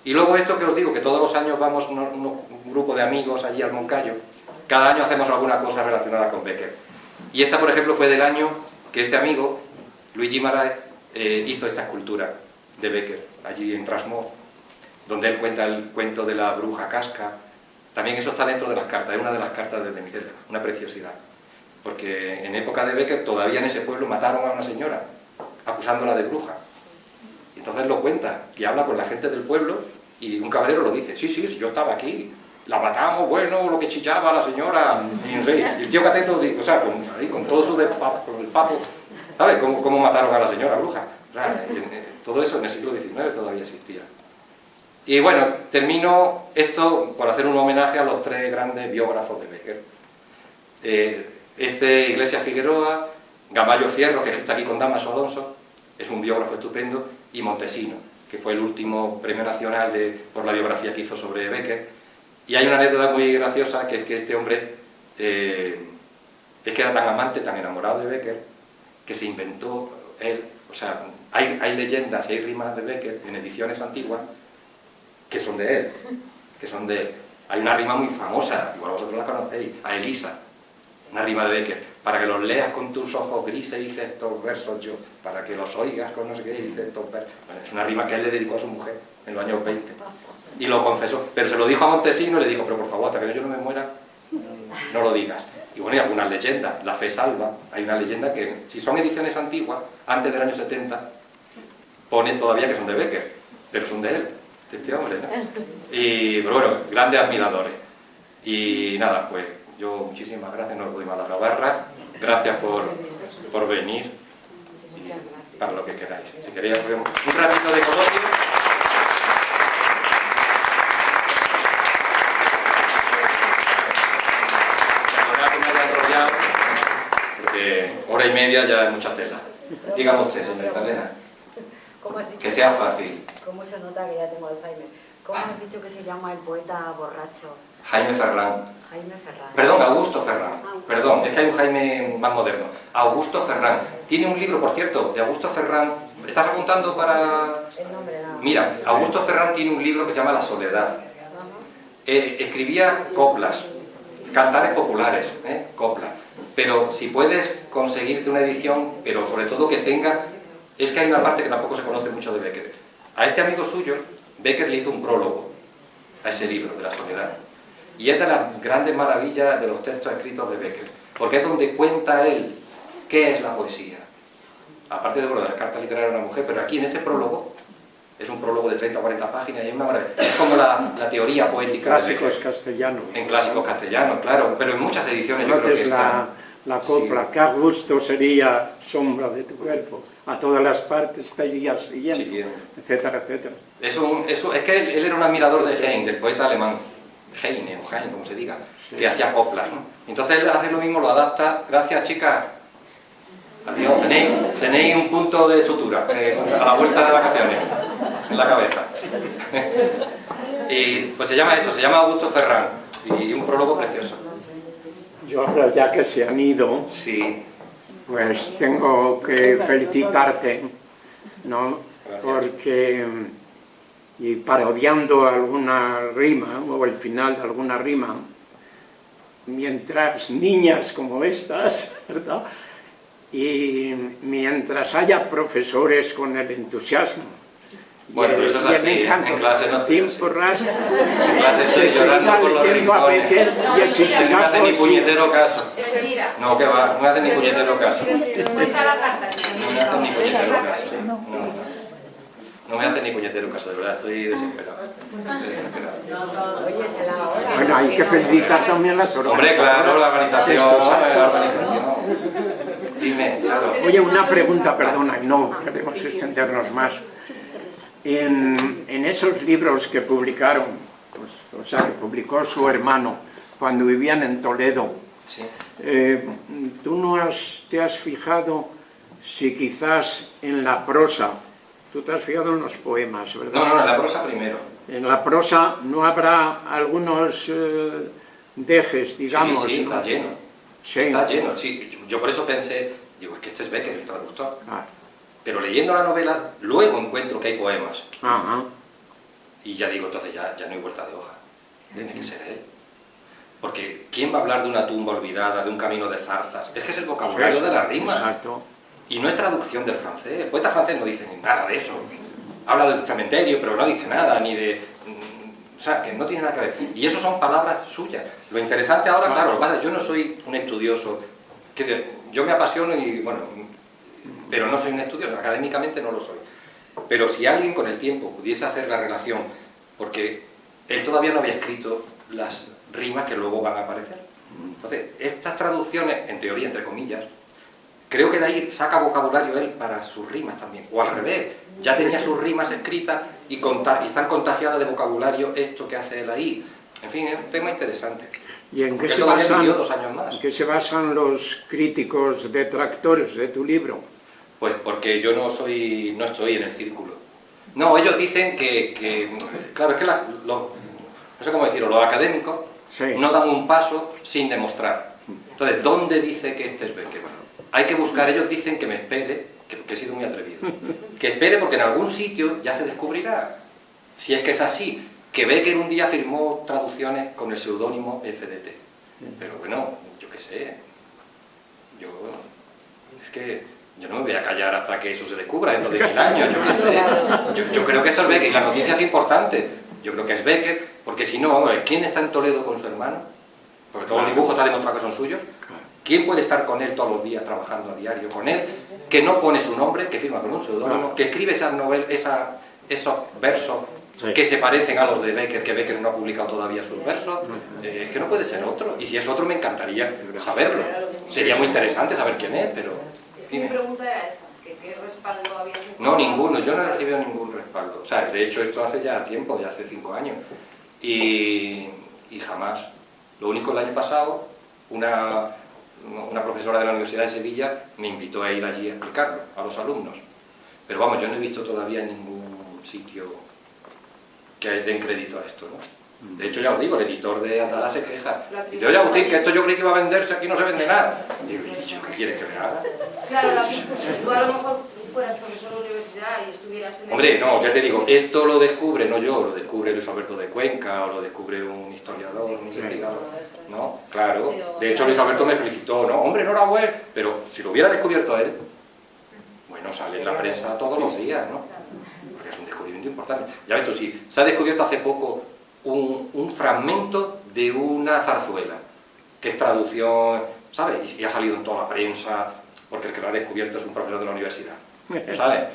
A: Y luego esto que os digo, que todos los años vamos un grupo de amigos allí al Moncayo, cada año hacemos alguna cosa relacionada con Becker. Y esta, por ejemplo, fue del año que este amigo, Luigi Marais, hizo esta escultura de Becker, allí en Trasmoz, donde él cuenta el cuento de la bruja Casca, También eso está dentro de las cartas, es una de las cartas de Miquela, una preciosidad. Porque en época de Bécquer todavía en ese pueblo mataron a una señora, acusándola de bruja. Y entonces lo cuenta, y habla con la gente del pueblo, y un caballero lo dice, sí, sí, yo estaba aquí, la matamos, bueno, lo que chillaba la señora, y no sé, y el tío Cateto, o sea, con todo su con el papo, ¿sabes? ¿Cómo mataron a la señora bruja? O sea, todo eso en el siglo XIX todavía existía. Y bueno, termino esto por hacer un homenaje a los tres grandes biógrafos de Bécquer. Iglesias Figueroa, Gamallo Fierro, que está aquí con Dámaso Alonso, es un biógrafo estupendo, y Montesino, que fue el último premio nacional por la biografía que hizo sobre Bécquer. Y hay una anécdota muy graciosa, que es que este hombre es que era tan amante, tan enamorado de Bécquer, que se inventó él, o sea, hay leyendas y hay rimas de Bécquer en ediciones antiguas que son de él, Hay una rima muy famosa, igual vosotros la conocéis, a Elisa, una rima de Bécquer: para que los leas con tus ojos grises hice estos versos yo, para que los oigas con no sé qué hice estos versos. Bueno, es una rima que él le dedicó a su mujer en los años 20, y lo confesó, pero se lo dijo a Montesino y le dijo, pero por favor, hasta que yo no me muera, no lo digas. Y bueno, hay algunas leyendas, la fe salva, hay una leyenda que, si son ediciones antiguas, antes del año 70, ponen todavía que son de Bécquer, pero son de él, de este hombre, ¿no? Pero bueno, grandes admiradores. Y nada, pues yo muchísimas gracias, no os doy más la barra, gracias por venir, y para lo que queráis. Si queréis, un ratito de coloquio. Porque hora y media ya es mucha tela. Dígame usted, señorita Elena. Que sea fácil.
C: ¿Cómo se nota que ya tengo Alzheimer? ¿Cómo has dicho que se llama el poeta borracho?
A: Jaime Ferrán.
C: Jaime Ferrán.
A: Perdón, Augusto Ferrán. Perdón, es que hay un Jaime más moderno. Augusto Ferrán. Tiene un libro, por cierto, de Augusto Ferrán. ¿Estás apuntando para...?
C: El nombre, no.
A: Mira, Augusto Ferrán tiene un libro que se llama La Soledad. Escribía coplas, cantares populares, coplas. Pero si puedes conseguirte una edición, pero sobre todo que tenga... Es que hay una parte que tampoco se conoce mucho de Bécquer. A este amigo suyo, Bécquer le hizo un prólogo a ese libro de La Soledad. Y es de las grandes maravillas de los textos escritos de Bécquer, porque es donde cuenta él qué es la poesía. Aparte de las cartas literarias de una mujer, pero aquí en este prólogo, es un prólogo de 30 o 40 páginas y hay una maravilla. Es como la teoría poética de Bécquer.
D: Clásicos castellanos.
A: En clásicos castellanos, claro, pero en muchas ediciones yo creo que está...
D: La copla, sí. Qué a gusto sería sombra de tu cuerpo, a todas las partes te irías siguiendo, etcétera, etcétera.
A: Es que él era un admirador de Heine, del poeta alemán, Heine, o Heine, como se diga, sí, que hacía coplas, ¿no? Entonces él hace lo mismo, lo adapta. Gracias, chicas. Adiós, tenéis un punto de sutura a la vuelta de vacaciones, en la cabeza. Y pues se llama Augusto Ferrán, y un prólogo precioso.
D: Yo ahora, ya que se han ido,
A: sí,
D: pues tengo que felicitarte, ¿no?
A: Gracias.
D: Porque, y parodiando alguna rima, o el final de alguna rima, mientras niñas como estas, ¿verdad? Y mientras haya profesores con el entusiasmo,
A: bueno, pero eso es aquí, en clase no estoy así. En clase estoy llorando por los rincones. No me hace ni puñetero caso. No, que va, no me hace ni puñetero caso. No me hace ni puñetero caso. No me hace ni puñetero caso, de verdad, estoy desesperado.
D: Bueno, hay que felicitar también las organizaciones.
A: Hombre, claro, la organización. Dime, claro.
D: Oye, una pregunta, perdona, no queremos extendernos más. En esos libros que publicaron, pues, o sea, que publicó su hermano cuando vivían en Toledo,
A: sí.
D: ¿Tú no te has fijado si quizás en la prosa, tú te has fijado en los poemas, ¿verdad?
A: No, en la prosa primero.
D: En la prosa no habrá algunos dejes, digamos.
A: Sí,
D: ¿no?
A: Está lleno.
D: Sí.
A: Está lleno, sí. Yo por eso pensé, digo, es que este es Bécquer, el traductor.
D: Ah.
A: Pero leyendo la novela, luego encuentro que hay poemas.
D: Ajá.
A: Y ya digo, entonces ya no hay vuelta de hoja. Tiene que ser él. Porque ¿quién va a hablar de una tumba olvidada, de un camino de zarzas? Es que es el vocabulario de la rima.
D: Exacto.
A: Y no es traducción del francés. El poeta francés no dice ni nada de eso. Habla del cementerio, pero no dice nada, ni de O sea, que no tiene nada que ver. Y eso son palabras suyas. Lo interesante ahora, claro, vale, yo no soy un estudioso, yo me apasiono y, bueno, pero no soy un estudioso, académicamente no lo soy. Pero si alguien con el tiempo pudiese hacer la relación, porque él todavía no había escrito las rimas que luego van a aparecer. Entonces, estas traducciones, en teoría, entre comillas, creo que de ahí saca vocabulario él para sus rimas también. O al revés, ya tenía sus rimas escritas y están contagiadas de vocabulario esto que hace él ahí. En fin, es un tema interesante.
D: ¿Y en qué,
A: Porque
D: se
A: todavía
D: basan,
A: vivió 2 años más.
D: en qué se basan los críticos detractores de tu libro?
A: Pues porque yo no estoy en el círculo. No, ellos dicen claro, es que no sé cómo decirlo, los académicos
D: Sí.
A: no dan un paso sin demostrar. Entonces, ¿dónde dice que este es Becker? Bueno, hay que buscar, ellos dicen que me espere, que he sido muy atrevido, que espere porque en algún sitio ya se descubrirá, si es que es así, que Becker un día firmó traducciones con el seudónimo FDT. Pero bueno, yo qué sé, es que yo no me voy a callar hasta que eso se descubra dentro de 1000 años, yo qué sé. Yo creo que esto es Becker, y la noticia es importante. Yo creo que es Becker, porque si no, vamos a ver, ¿quién está en Toledo con su hermano? Porque todos los dibujos está demostrado que son suyos. ¿Quién puede estar con él todos los días, trabajando a diario con él, que no pone su nombre, que firma con un seudónimo, que escribe esas novelas, esos versos que se parecen a los de Becker, que Becker no ha publicado todavía sus versos? Es que no puede ser otro. Y si es otro, me encantaría saberlo. Sería muy interesante saber quién es, pero...
E: Es que mi pregunta era esa, que ¿qué respaldo había?
A: No, ninguno, yo no he recibido ningún respaldo. O sea, de hecho esto hace ya tiempo, ya hace 5 años. Y jamás. Lo único, el año pasado, una profesora de la Universidad de Sevilla me invitó a ir allí a explicarlo a los alumnos. Pero vamos, yo no he visto todavía ningún sitio que den crédito a esto, ¿no? De hecho, ya os digo, el editor de Atalá se queja. Dice, oye Agustín, que esto yo creí que iba a venderse, aquí no se vende nada. Y digo, ¿y yo qué quieres que me haga?
E: Claro, si tú a lo mejor fueras profesor de universidad y estuvieras en el...
A: Hombre, no, ya te digo, esto lo descubre, no yo, lo descubre Luis Alberto de Cuenca, o lo descubre un historiador, un investigador, ¿no? Claro, de hecho Luis Alberto me felicitó, ¿no? Hombre, enhorabuena, pero si lo hubiera descubierto él, bueno, sale en la prensa todos los días, ¿no? Porque es un descubrimiento importante. Ya ves tú, si se ha descubierto hace poco un fragmento de una zarzuela, que es traducción, ¿sabes? Y ha salido en toda la prensa, porque el que lo ha descubierto es un profesor de la universidad, ¿sabes?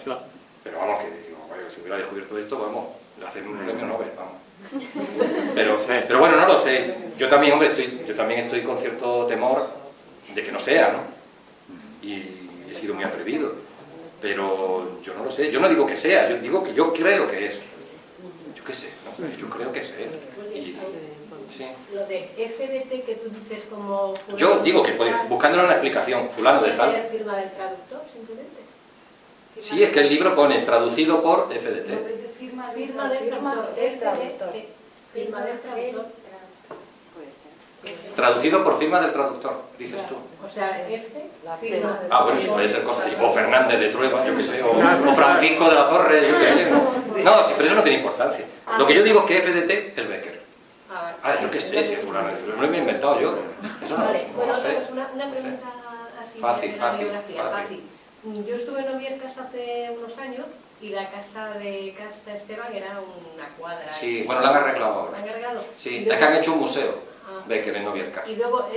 A: Pero vamos, que digo, bueno, si hubiera descubierto esto, vamos, le hacen un premio Nobel, vamos. Pero bueno, no lo sé. Yo también, hombre, yo también estoy con cierto temor de que no sea, ¿no? Y he sido muy atrevido. Pero yo no lo sé. Yo no digo que sea, yo digo que yo creo que es. Yo qué sé, ¿no? Yo creo que es él. Y, sí.
F: Lo de FDT que tú dices como...
A: Yo digo que buscándole una explicación, fulano de tal.
F: ¿Firma del traductor, simplemente?
A: Sí, es que el libro pone traducido por FDT.
E: Firma
F: Firma del traductor. Firma del traductor.
A: Traducido por firma del traductor, dices tú.
F: O sea,
C: La
F: firma del
A: Ah, bueno, sí, puede ser cosas así, o Fernández de Trueba, yo qué sé, o Francisco de la Torre, yo qué sé. No, sí, pero eso no tiene importancia. Lo que yo digo es que FDT es Becker. Ah, yo qué sé, si es fulano, no lo he inventado yo. Eso no,
F: Vale, bueno,
A: no sé.
F: una pregunta así
A: Fácil,
F: de la
A: fácil,
F: biografía,
A: fácil.
F: Yo estuve en Ovierzas hace unos años y la casa de Casta Esteban era una cuadra.
A: Sí, bueno, la han arreglado
F: ¿La
A: ahora.
F: han arreglado?
A: Sí,
F: Y
A: es
F: luego-
A: que han hecho un museo,
F: Ah.
A: Becker en Ovierzas.
F: Y luego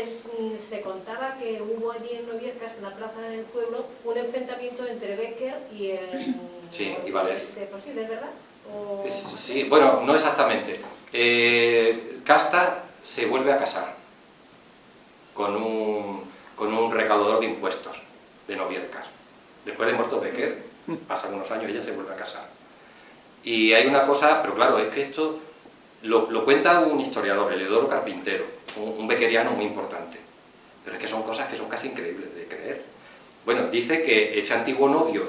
F: se contaba que hubo allí en Ovierzas, en la plaza del pueblo, un enfrentamiento entre Becker y el...
A: Sí, y Valer.
F: ¿Es posible, es verdad? O...
A: Sí, bueno, no exactamente. Casta se vuelve a casar con un recaudador de impuestos de Noviercas. Después de muerto Becker, pasan unos años y ella se vuelve a casar. Y hay una cosa, pero claro, es que esto lo cuenta un historiador, Eleodoro Carpintero, un beckeriano muy importante. Pero es que son cosas que son casi increíbles de creer. Bueno, dice que ese antiguo novio,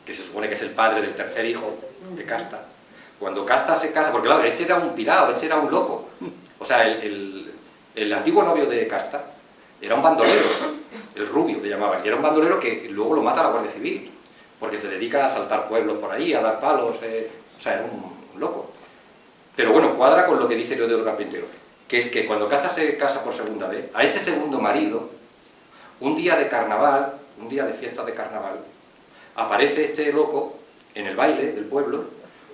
A: que se supone que es el padre del tercer hijo de Casta, cuando Casta se casa, porque claro, este era un pirado, este era un loco. O sea, el antiguo novio de Casta era un bandolero, el rubio le llamaban, y era un bandolero que luego lo mata la Guardia Civil, porque se dedica a asaltar pueblos por ahí, a dar palos, o sea, era un loco. Pero bueno, cuadra con lo que dice Eleodoro Carpintero, que es que cuando Casta se casa por segunda vez, a ese segundo marido, un día de carnaval, un día de fiesta de carnaval, aparece este loco en el baile del pueblo,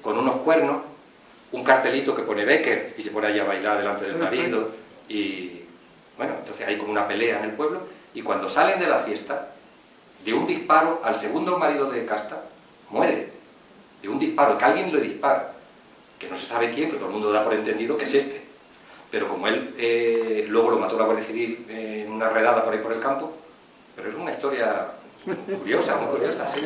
A: con unos cuernos, un cartelito que pone Becker y se pone ahí a bailar delante del marido y bueno, entonces hay como una pelea en el pueblo y cuando salen de la fiesta, de un disparo al segundo marido de Casta muere, de un disparo, que alguien le dispara, que no se sabe quién, que todo el mundo da por entendido que es este, pero como él luego lo mató la Guardia Civil en una redada por ahí por el campo, pero es una historia curiosa, muy curiosa, sí.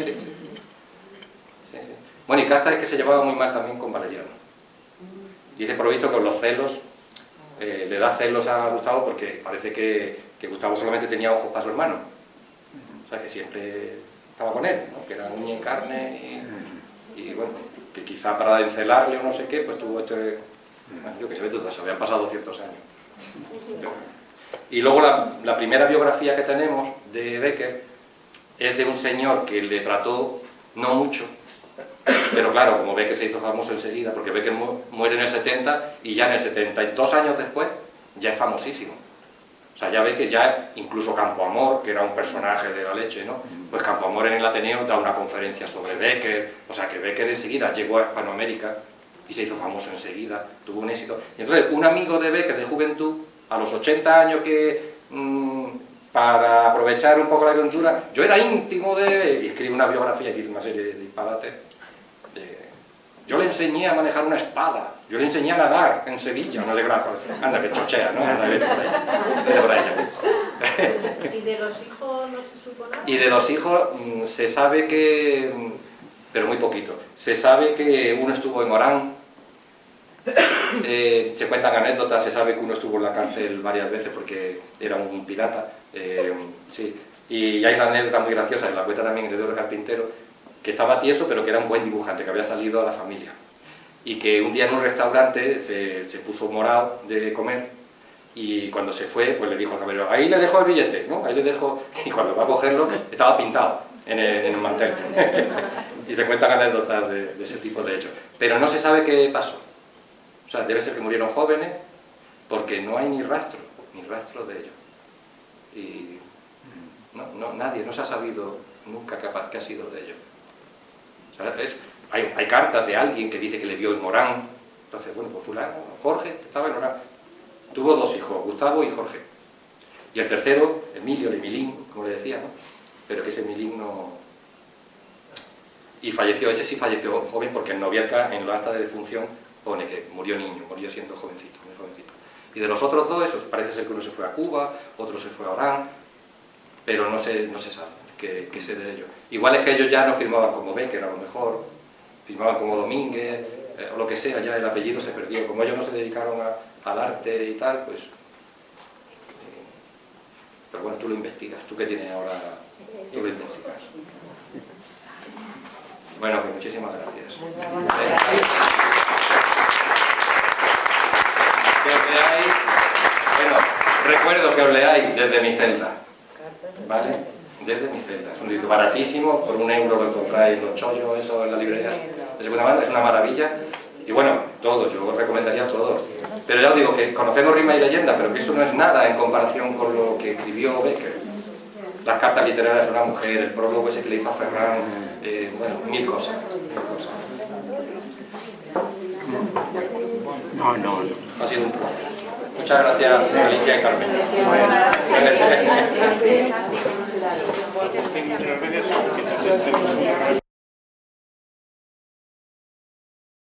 A: Bueno, y Casta es que se llevaba muy mal también con Valeriano. Dice por lo visto que con los celos, le da celos a Gustavo porque parece que Gustavo solamente tenía ojos para su hermano. O sea, que siempre estaba con él, ¿no? Que era uña en carne y bueno, que quizá para encelarle o no sé qué, pues tuvo este... Bueno, yo que sé, se habían pasado ciertos años. Y luego la primera biografía que tenemos de Becker es de un señor que le trató no mucho, pero claro, como Becker se hizo famoso enseguida, porque Becker muere en el 70 y ya en el 72 años después ya es famosísimo. O sea, ya ve que ya incluso Campoamor, que era un personaje de la leche, ¿no? Pues Campoamor en el Ateneo da una conferencia sobre Becker, o sea que Becker enseguida llegó a Hispanoamérica y se hizo famoso enseguida, tuvo un éxito. Y entonces un amigo de Becker de juventud, a los 80 años que... para aprovechar un poco la coyuntura, yo era íntimo de... y escribe una biografía y dice una serie de disparates. Yo le enseñé a manejar una espada, yo le enseñé a nadar en Sevilla, no sé qué, anda que chochea, ¿no? Anda, vete por ahí.
F: ¿Y de los hijos no se supo nada?
A: Y de los hijos se sabe que, pero muy poquito, se sabe que uno estuvo en Orán, se cuentan anécdotas, se sabe que uno estuvo en la cárcel varias veces porque era un pirata, sí. Y hay una anécdota muy graciosa, que la cuenta también el Eduardo Carpintero, que estaba tieso pero que era un buen dibujante, que había salido a la familia. Y que un día en un restaurante se puso morado de comer y cuando se fue, pues le dijo al camarero, ahí le dejo el billete, ¿no? Ahí le dejo... Y cuando va a cogerlo, estaba pintado en el mantel. Y se cuentan anécdotas de ese tipo de hechos. Pero no se sabe qué pasó. O sea, debe ser que murieron jóvenes porque no hay ni rastro de ellos. Y nadie, no se ha sabido nunca qué ha sido de ellos. O sea, hay cartas de alguien que dice que le vio en Orán. Entonces, bueno, pues fulano, Jorge, estaba en Orán. Tuvo dos hijos, Gustavo y Jorge. Y el tercero, Emilio, el Emilín, como le decía, ¿no? Pero que ese Emilín no... Y falleció, ese sí falleció joven porque en Novierca, en la acta de defunción, pone que murió niño, murió siendo jovencito, muy jovencito. Y de los otros dos, esos, parece ser que uno se fue a Cuba, otro se fue a Orán, pero no se sabe qué sé de ellos. Igual es que ellos ya no firmaban como Becker, a lo mejor, firmaban como Domínguez, o lo que sea, ya el apellido se perdió. Como ellos no se dedicaron al arte y tal, pues... pero bueno, tú lo investigas, tú que tienes ahora, tú lo investigas. Bueno, pues muchísimas gracias. Que os leáis, bueno, recuerdo que os leáis desde mi celda, ¿vale? Desde mi celda. Es un libro baratísimo, por €1 lo encontráis los chollos, eso en las librerías de segunda mano, es una maravilla. Y bueno, todo, yo os recomendaría todo. Pero ya os digo que conocemos rima y leyenda, pero que eso no es nada en comparación con lo que escribió Becker. Las cartas literarias de una mujer, el prólogo ese que le hizo a Ferran, bueno, mil cosas.
D: No.
A: Ha sido un placer. Muchas gracias, Alicia y Carmen.
G: Muchas gracias.